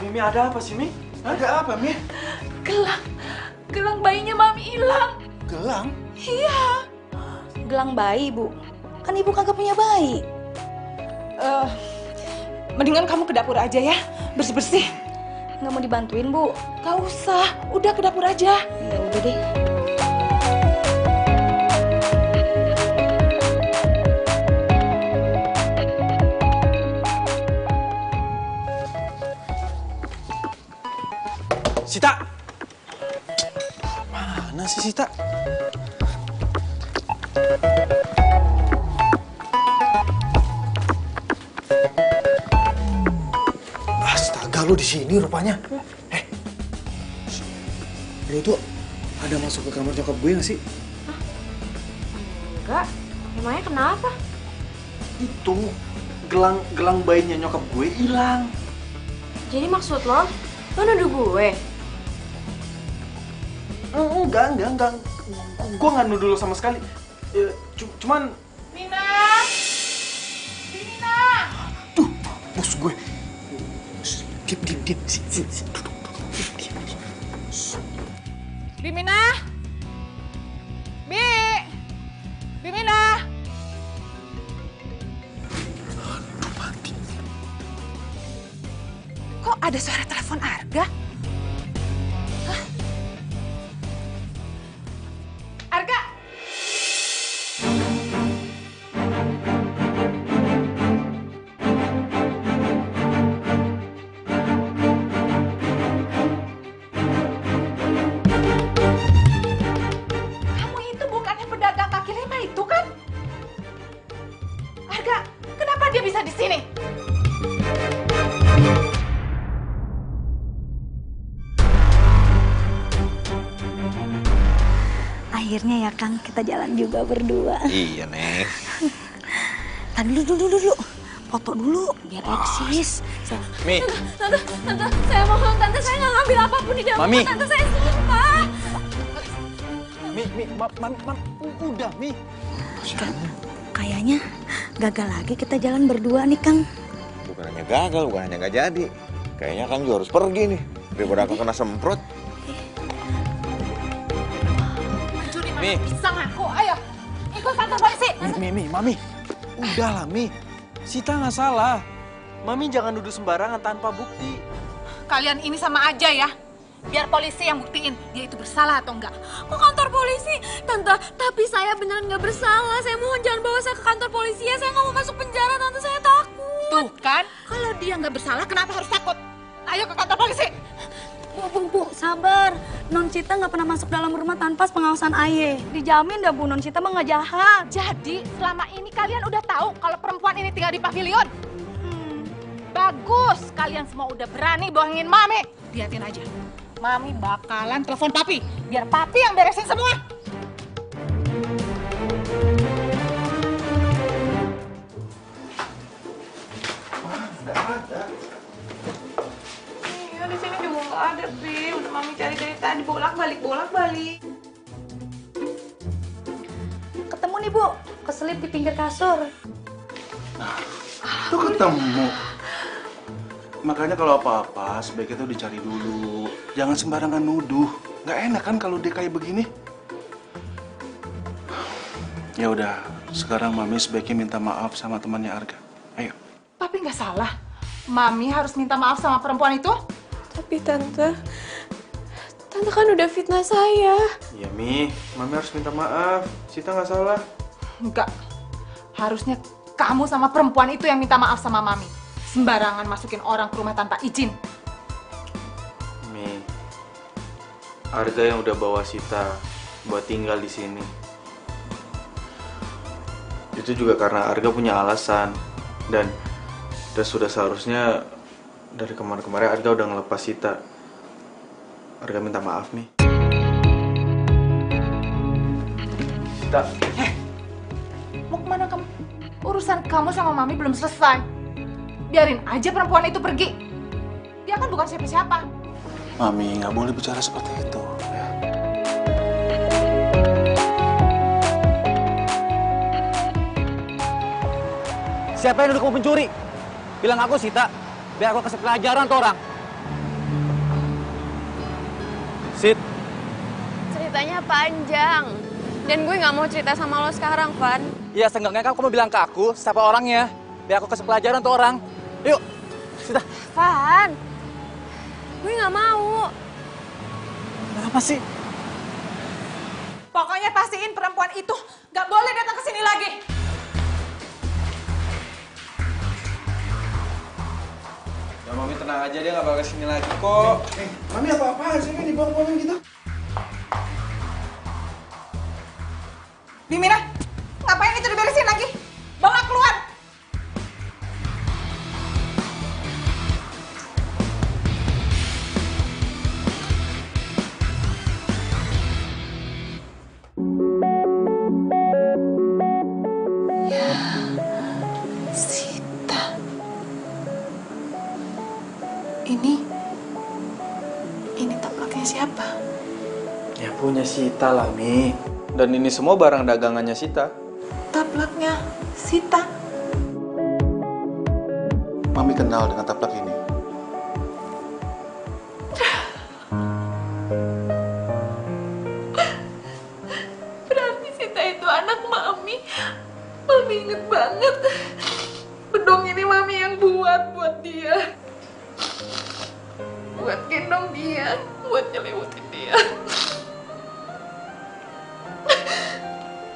Mimi ada apa sih, Mi? Ada apa, Mi? Gelang bayinya Mami hilang. Gelang? Iya. Gelang bayi, Bu. Kan Ibu kagak punya bayi. Mendingan kamu ke dapur aja ya, bersih-bersih. Nggak mau dibantuin, Bu? Gak usah, udah ke dapur aja. Ya udah deh. Sita! Mana sih Sita? Astaga, lu di sini rupanya. Lu tuh ada masuk ke kamar nyokap gue gak sih? Enggak. Emangnya kenapa? Itu gelang bayinya nyokap gue hilang. Jadi maksud lo nuduh gue? Enggak. Gue nggak nuduh lo sama sekali. Cuman... Mina! Tuh, bos gue. Diam. Sini. Duduk. Diam. Bimina! Bimina! Aduh, mati. Kok ada suara telepon Arga? Hah? Arga! Kamu itu bukannya pedagang kaki lima itu kan? Arga, kenapa dia bisa di sini? Akhirnya ya, Kang, kita jalan juga berdua. Iya, Neng. Tadi dulu. Foto dulu, biar eksis. Mi. Tante, saya mohon, Tante, saya nggak ngambil apapun di dalam Mami. rumah Tante, saya sumpah. Mi, udah, Mi. Kayaknya gagal lagi kita jalan berdua nih, Kang. Bukan hanya gagal, bukan hanya nggak jadi. Kayaknya Kang juga harus pergi nih. Daripada Kang kena semprot. Mi. Bisa ngaku, ayo ikut kantor polisi. Mami. Udahlah, Mi. Sita nggak salah. Mami jangan nuduh sembarangan tanpa bukti. Kalian ini sama aja ya. Biar polisi yang buktiin dia itu bersalah atau enggak. Kok kantor polisi? Tante, tapi saya beneran nggak bersalah. Saya mohon jangan bawa saya ke kantor polisi ya. Saya nggak mau masuk penjara, Tante. Saya takut. Tuh kan, kalau dia nggak bersalah kenapa harus takut? Ayo ke kantor polisi. Bu, sabar. Non Cita nggak pernah masuk dalam rumah tanpa pengawasan Aye. Dijamin dah, Bu, Non Cita mah nggak jahat. Jadi selama ini kalian udah tahu kalau perempuan ini tinggal di pavilion? Bagus, kalian semua udah berani bohongin Mami. Lihatin aja, Mami bakalan telepon Papi. Biar Papi yang beresin semua. Iya, di sini juga nggak ada, Pi. Udah Mami cari dari tadi, bolak-balik. Ketemu nih, Bu. Keselip di pinggir kasur. Tuh ketemu. Makanya kalau apa-apa sebaiknya tuh dicari dulu. Jangan sembarangan nuduh. Nggak enak kan kalau dia kayak begini. Ya udah, sekarang Mami sebaiknya minta maaf sama temannya Arga. Ayo. Papi nggak salah. Mami harus minta maaf sama perempuan itu. Tapi Tante kan udah fitnah saya. Ya, Mi. Mami harus minta maaf. Sita nggak salah. Enggak. Harusnya kamu sama perempuan itu yang minta maaf sama Mami. Sembarangan masukin orang ke rumah tanpa izin. Mi, Arga yang udah bawa Sita buat tinggal di sini. Itu juga karena Arga punya alasan dan sudah seharusnya dari kemarin-kemarin Arga udah ngelepas Sita. Arga minta maaf, Mi. Sita. Mau kemana kamu? Urusan kamu sama Mami belum selesai. Biarin aja perempuan itu pergi. Dia kan bukan siapa-siapa. Mami, nggak boleh bicara seperti itu. Ya. Siapa yang nuduh kamu pencuri? Bilang aku, Sita. Biar aku kasih pelajaran tuh orang. Sit, Ceritanya panjang. Dan gue nggak mau cerita sama lo sekarang, Van. ya seenggaknya kamu bilang ke aku siapa orangnya. Biar aku kasih pelajaran tuh orang. Yuk, Sita. Van, gue nggak mau. Kenapa sih? Pokoknya pastiin perempuan itu nggak boleh datang ke sini lagi. Ya Mami tenang aja, dia nggak bakal kesini lagi kok. Mami apa-apaan sih kan dibuang-buangin gitu? Bimina, ngapain itu diberesin lagi? Bawa keluar. Ya, Sita. Ini taplaknya siapa? Ya punya Sita lah, Mi. Dan ini semua barang dagangannya Sita. Taplaknya Sita. Mami kenal dengan taplak ini. Berarti Sita itu anak Mami. Mami inget banget. Bedong ini Mami yang buat dia. Buat gendong dia, buat nyelimutin dia.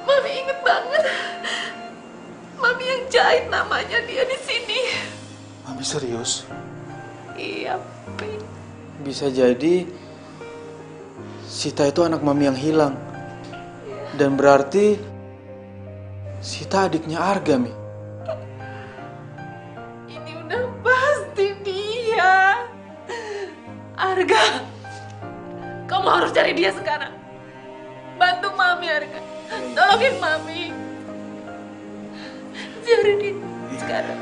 Mami inget banget. Mami yang jahit namanya dia di sini. Mami serius? Iya, Pi. Bisa jadi Sita itu anak Mami yang hilang. Dan berarti Sita adiknya Arga, Mi. Ini udah pasti dia. Arga, kamu harus cari dia sekarang. Bantu Mami, Arga. Tolongin Mami. Cari dia sekarang.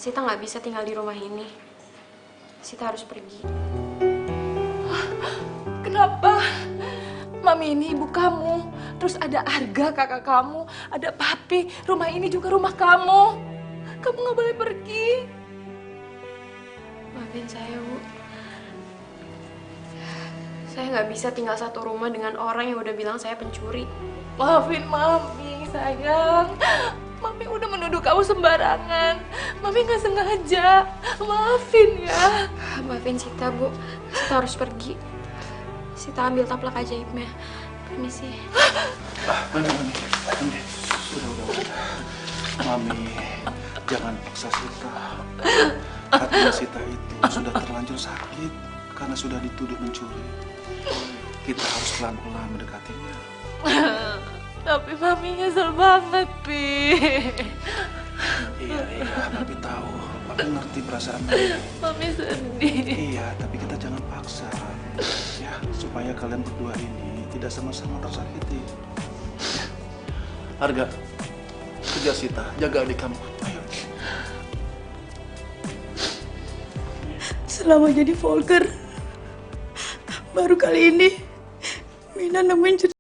Sita nggak bisa tinggal di rumah ini. Sita harus pergi. Kenapa? Mami ini ibu kamu. Terus ada Arga kakak kamu. Ada Papi. Rumah ini juga rumah kamu. Kamu nggak boleh pergi. Maafin saya, Bu. Saya nggak bisa tinggal satu rumah dengan orang yang udah bilang saya pencuri. Maafin Mami, sayang. Mami udah menuduh kamu sembarangan. Mami nggak sengaja. Maafin ya. Maafin Sita, Bu. Sita harus pergi. Sita ambil taplak ajaibnya. Permisi. Mami. Udah. Mami, jangan paksa Sita. Hatinya Sita itu sudah terlanjur sakit karena sudah dituduh mencuri. Kita harus pelan-pelan mendekatinya. Tapi Mami nyesel banget, Pi. Iya, Papi tahu. Papi ngerti perasaan Mami. Mami sedih. Iya, tapi kita jangan paksa. Ya, supaya kalian berdua ini tidak sama-sama tersakiti. Ya. Arga, kejar Sita, jaga adik kamu. Ayo. Selama jadi Volker, baru kali ini Mina nemuin cerita.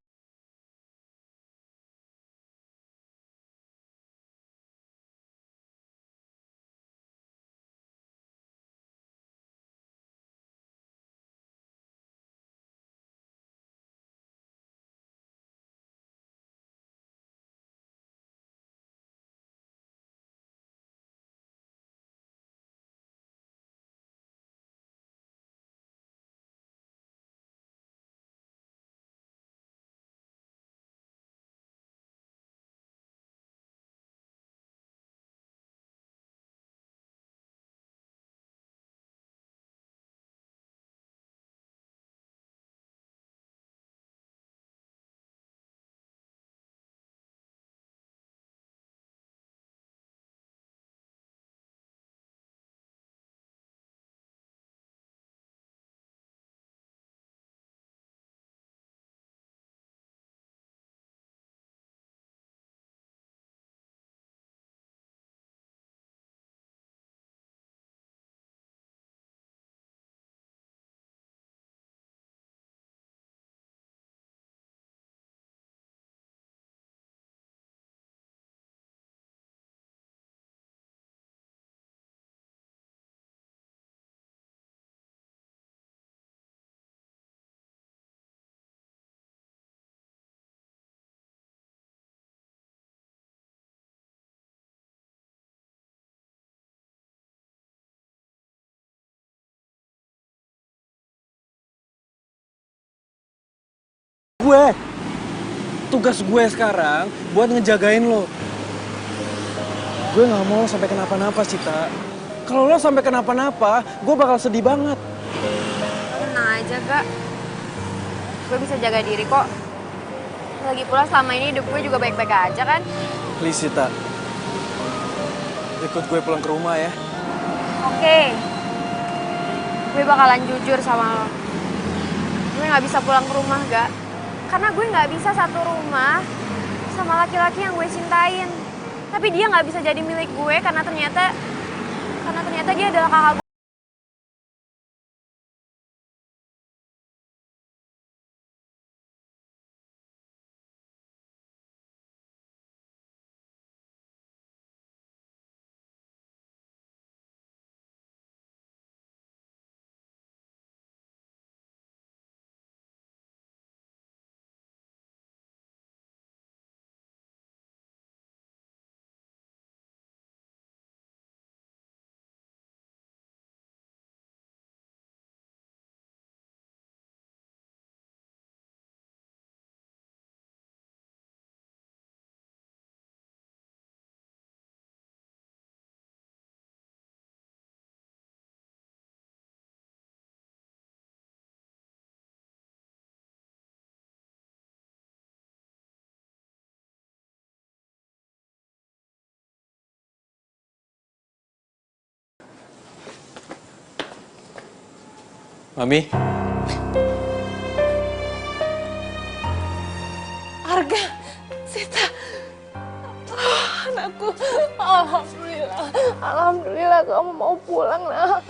Tugas gue sekarang buat ngejagain lo. Gue nggak mau sampai kenapa-napa, Sita. Kalau lo sampai kenapa-napa, gue bakal sedih banget. Tenang aja, Kak. Gue bisa jaga diri kok. Lagi pula selama ini hidup gue juga baik-baik aja kan? Please, Sita. Ikut gue pulang ke rumah ya. Oke. Gue bakalan jujur sama lo. Gue nggak bisa pulang ke rumah, Gak. Karena gue nggak bisa satu rumah sama laki-laki yang gue cintain. Tapi dia nggak bisa jadi milik gue karena ternyata dia adalah kakak gue. Mami. Arga, Sita. Oh, anakku. Alhamdulillah. Alhamdulillah kamu mau pulang, Nak.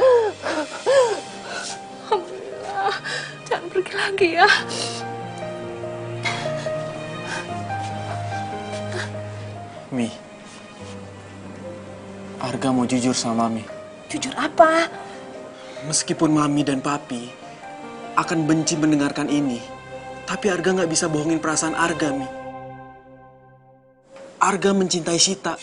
Alhamdulillah. Jangan pergi lagi ya. Mi, Arga mau jujur sama Mami. Jujur apa? Meskipun Mami dan Papi akan benci mendengarkan ini, tapi Arga nggak bisa bohongin perasaan Arga, Mi. Arga mencintai Sita.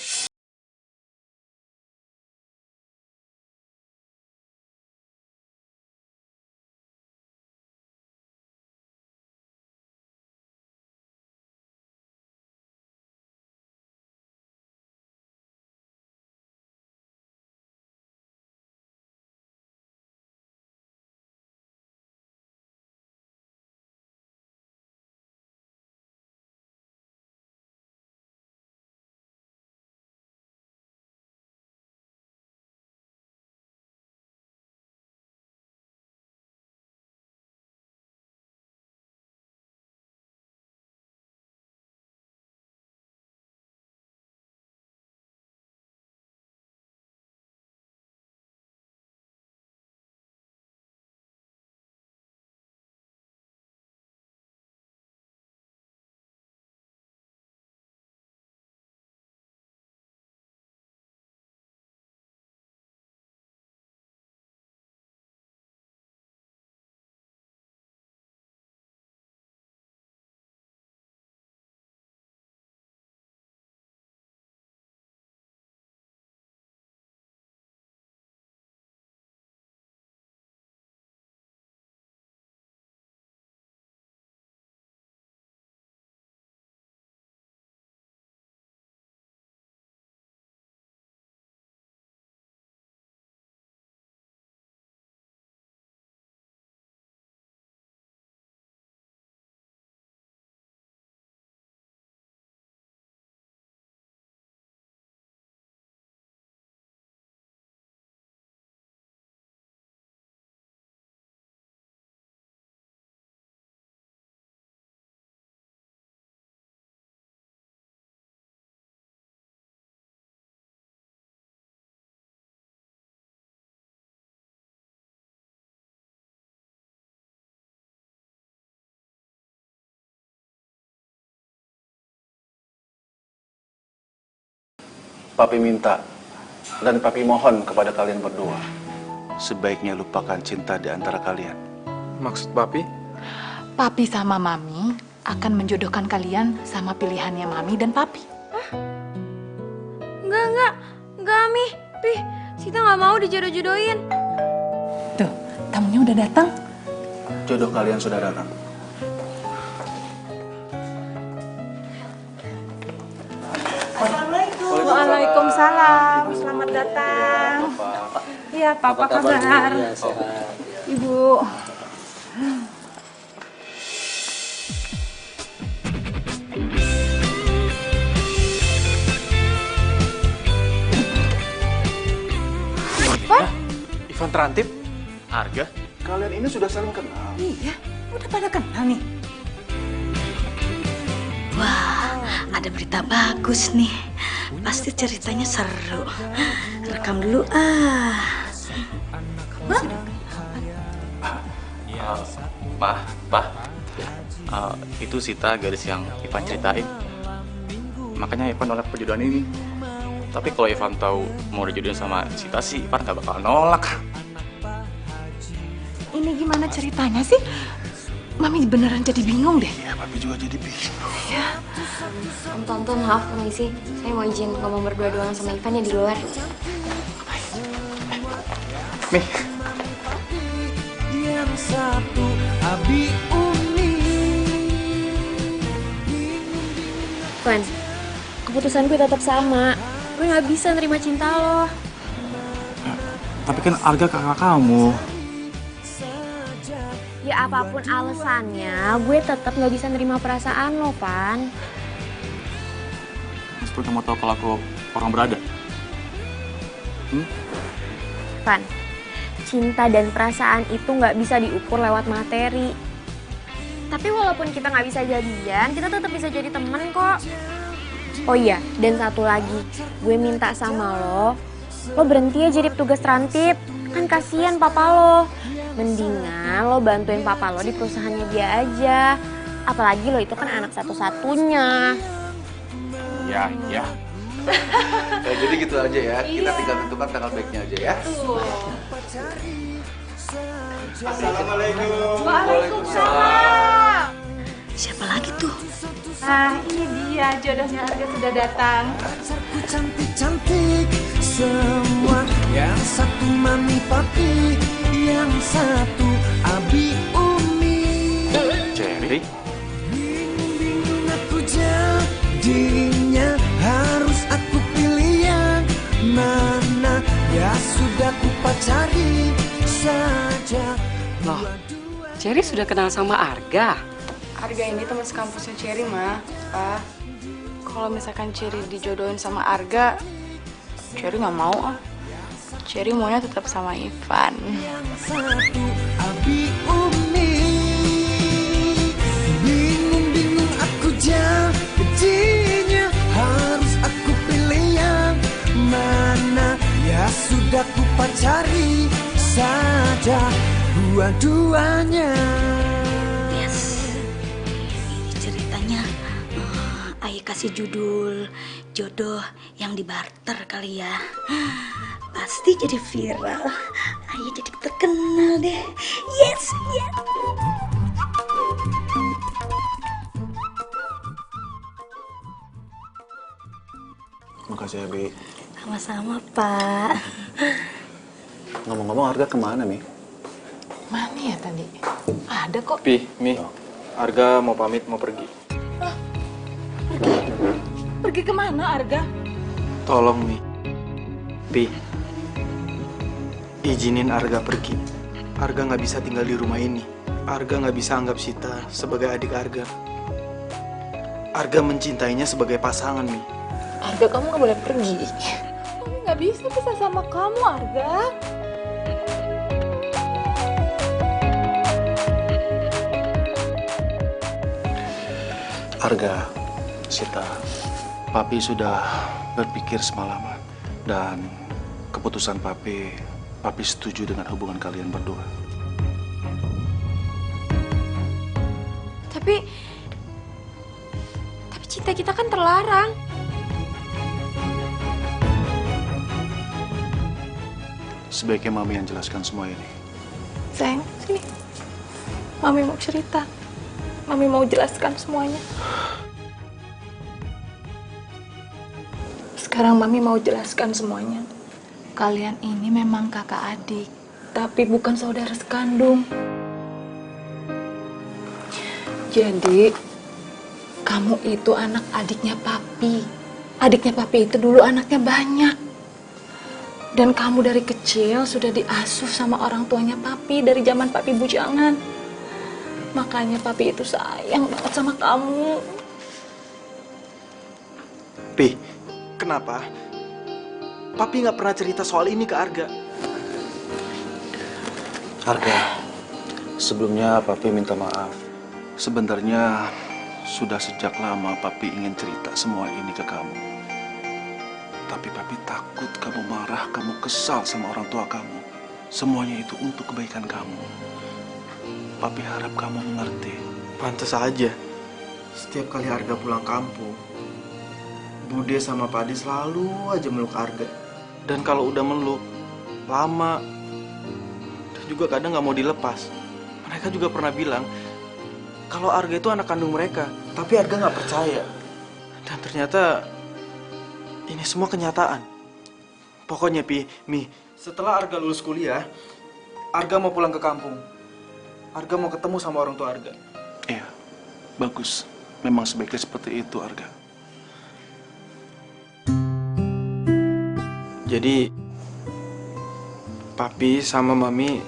Papi minta dan Papi mohon kepada kalian berdua, sebaiknya lupakan cinta di antara kalian. Maksud Papi? Papi sama Mami akan menjodohkan kalian sama pilihannya Mami dan Papi. Enggak, Mi. Pih, Sita nggak mau dijodoh-jodohin. Tuh, tamunya udah datang. Jodoh kalian sudah datang. Waalaikumsalam. Selamat datang. Iya, Papa kabar? Ibu. Ivan Terantip? Arga? Kalian ini sudah saling kenal. Iya, udah pada kenal nih. Wah, ada berita bagus nih. Pasti ceritanya seru. Rekam dulu Itu Sita gadis yang Ivan ceritain. Makanya Ivan nolak perjodohan ini. Tapi kalau Ivan tahu mau dijodohin sama Sita sih, Ivan gak bakal nolak. Ini gimana ceritanya sih? Mami beneran jadi bingung deh. Iya, Papi juga jadi bingung. Iya. Om Tante, maaf permisi. Saya mau izin ngomong berdua doang sama Ivan ya di luar. Nih. Yang satu Abi Umi. Van, keputusan gue tetap sama. Gue nggak bisa nerima cinta lo. Tapi kan Arga kakak kamu. Ya apapun alasannya, gue tetap nggak bisa nerima perasaan lo, Van. Mas Pur kamu tahu kalau aku orang berada? Van, cinta dan perasaan itu nggak bisa diukur lewat materi. Tapi walaupun kita nggak bisa jadian, kita tetap bisa jadi temen kok. Oh iya, dan satu lagi, gue minta sama lo lo berhenti ya jadi petugas rantip. Kan kasihan papa lo. Mendingan lo bantuin papa lo di perusahaannya dia aja. Apalagi lo itu kan anak satu-satunya. Ya. Ya, jadi gitu aja ya. Kita tinggal tentukan tanggal baiknya aja ya. Assalamualaikum. Waalaikumsalam. Siapa lagi tuh? Ah, ini dia jodohnya Arga sudah datang. Cantik-cantik semua. Yang satu mami papi, yang satu abi umi. Cherry? Bingung aku jadinya, harus aku pilih yang mana. Ya sudah ku pacari saja. Loh, Cherry sudah kenal sama Arga? Arga ini teman sekampusnya Cherry, Ma. Pa, kalau misalkan Cherry dijodohin sama Arga, Cherry nggak mau ah. Cherry maunya tetap sama Ivan. Satu abi umi. Bingung aku jadinya, harus aku pilih yang mana. Ya sudah ku pacari saja dua-duanya. Yes. Ini ceritanya Ayah kasih judul jodoh yang dibarter kali ya. Pasti jadi viral. Ayah jadi terkenal deh. Yes, yes. Makasih ya, Bi. Sama-sama, Pak. Ngomong-ngomong, Arga kemana, Mi? Mana ya tadi? Ada kok. Pi, Mi, Arga mau pamit, mau pergi. Pergi kemana Arga? Tolong, Mi. Pi, izinin Arga pergi. Arga nggak bisa tinggal di rumah ini. Arga nggak bisa anggap Sita sebagai adik Arga. Arga mencintainya sebagai pasangan, Mi. Arga, kamu nggak boleh pergi. Mami nggak bisa pisah sama kamu, Arga. Arga, Sita, Papi sudah berpikir semalaman. Dan keputusan Papi setuju dengan hubungan kalian berdua. Tapi cinta kita kan terlarang. Sebaiknya Mami yang jelaskan semua ini. Sayang, sini. Mami mau cerita. Mami mau jelaskan semuanya. Sekarang Mami mau jelaskan semuanya. Kalian ini memang kakak adik, tapi bukan saudara sekandung. Jadi, kamu itu anak adiknya Papi. Adiknya Papi itu dulu anaknya banyak. Dan kamu dari kecil sudah diasuh sama orang tuanya Papi dari zaman Papi bujangan. Makanya Papi itu sayang banget sama kamu. Pi, kenapa? Papi nggak pernah cerita soal ini ke Arga. Arga, sebelumnya Papi minta maaf. Sebenarnya sudah sejak lama Papi ingin cerita semua ini ke kamu. Tapi Papi takut kamu marah, kamu kesal sama orang tua kamu. Semuanya itu untuk kebaikan kamu. Papi harap kamu mengerti. Pantas aja. Setiap kali Arga pulang kampung, Bude sama Padi selalu aja meluk Arga. Dan kalau udah meluk, lama. Dan juga kadang nggak mau dilepas. Mereka juga pernah bilang, kalau Arga itu anak kandung mereka. Tapi Arga nggak percaya. Dan ternyata, ini semua kenyataan. Pokoknya Mi, setelah Arga lulus kuliah, Arga mau pulang ke kampung. Arga mau ketemu sama orang tua Arga. Iya, bagus. Memang sebaiknya seperti itu, Arga. Jadi, Papi sama Mami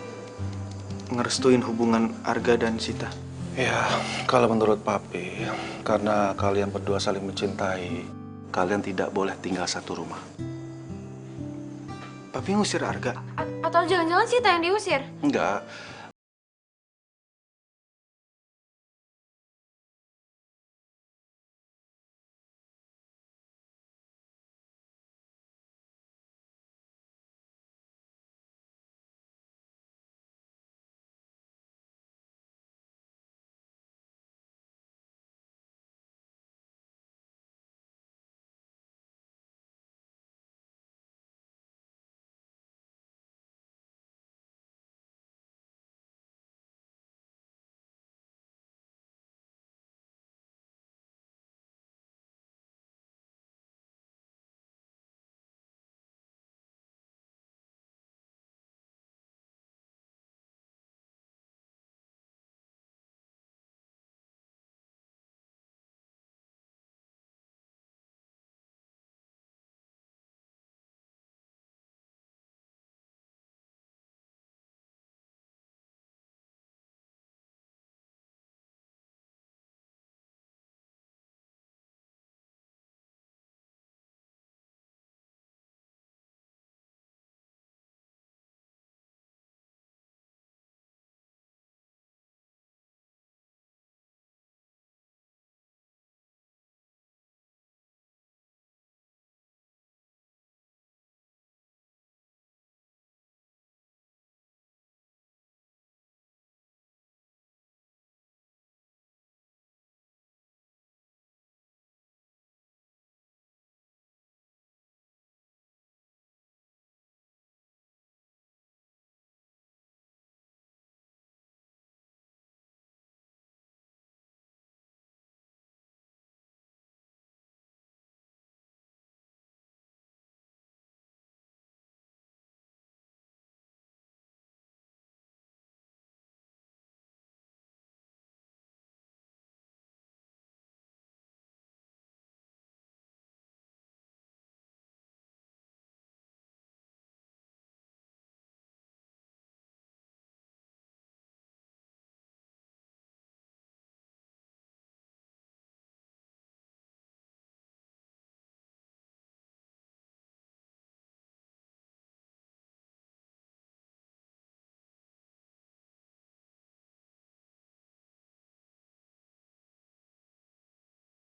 ngerestuin hubungan Arga dan Sita. Ya, kalau menurut Papi, karena kalian berdua saling mencintai, kalian tidak boleh tinggal satu rumah. Papi ngusir Arga? Atau jangan-jangan Sita yang diusir? Enggak,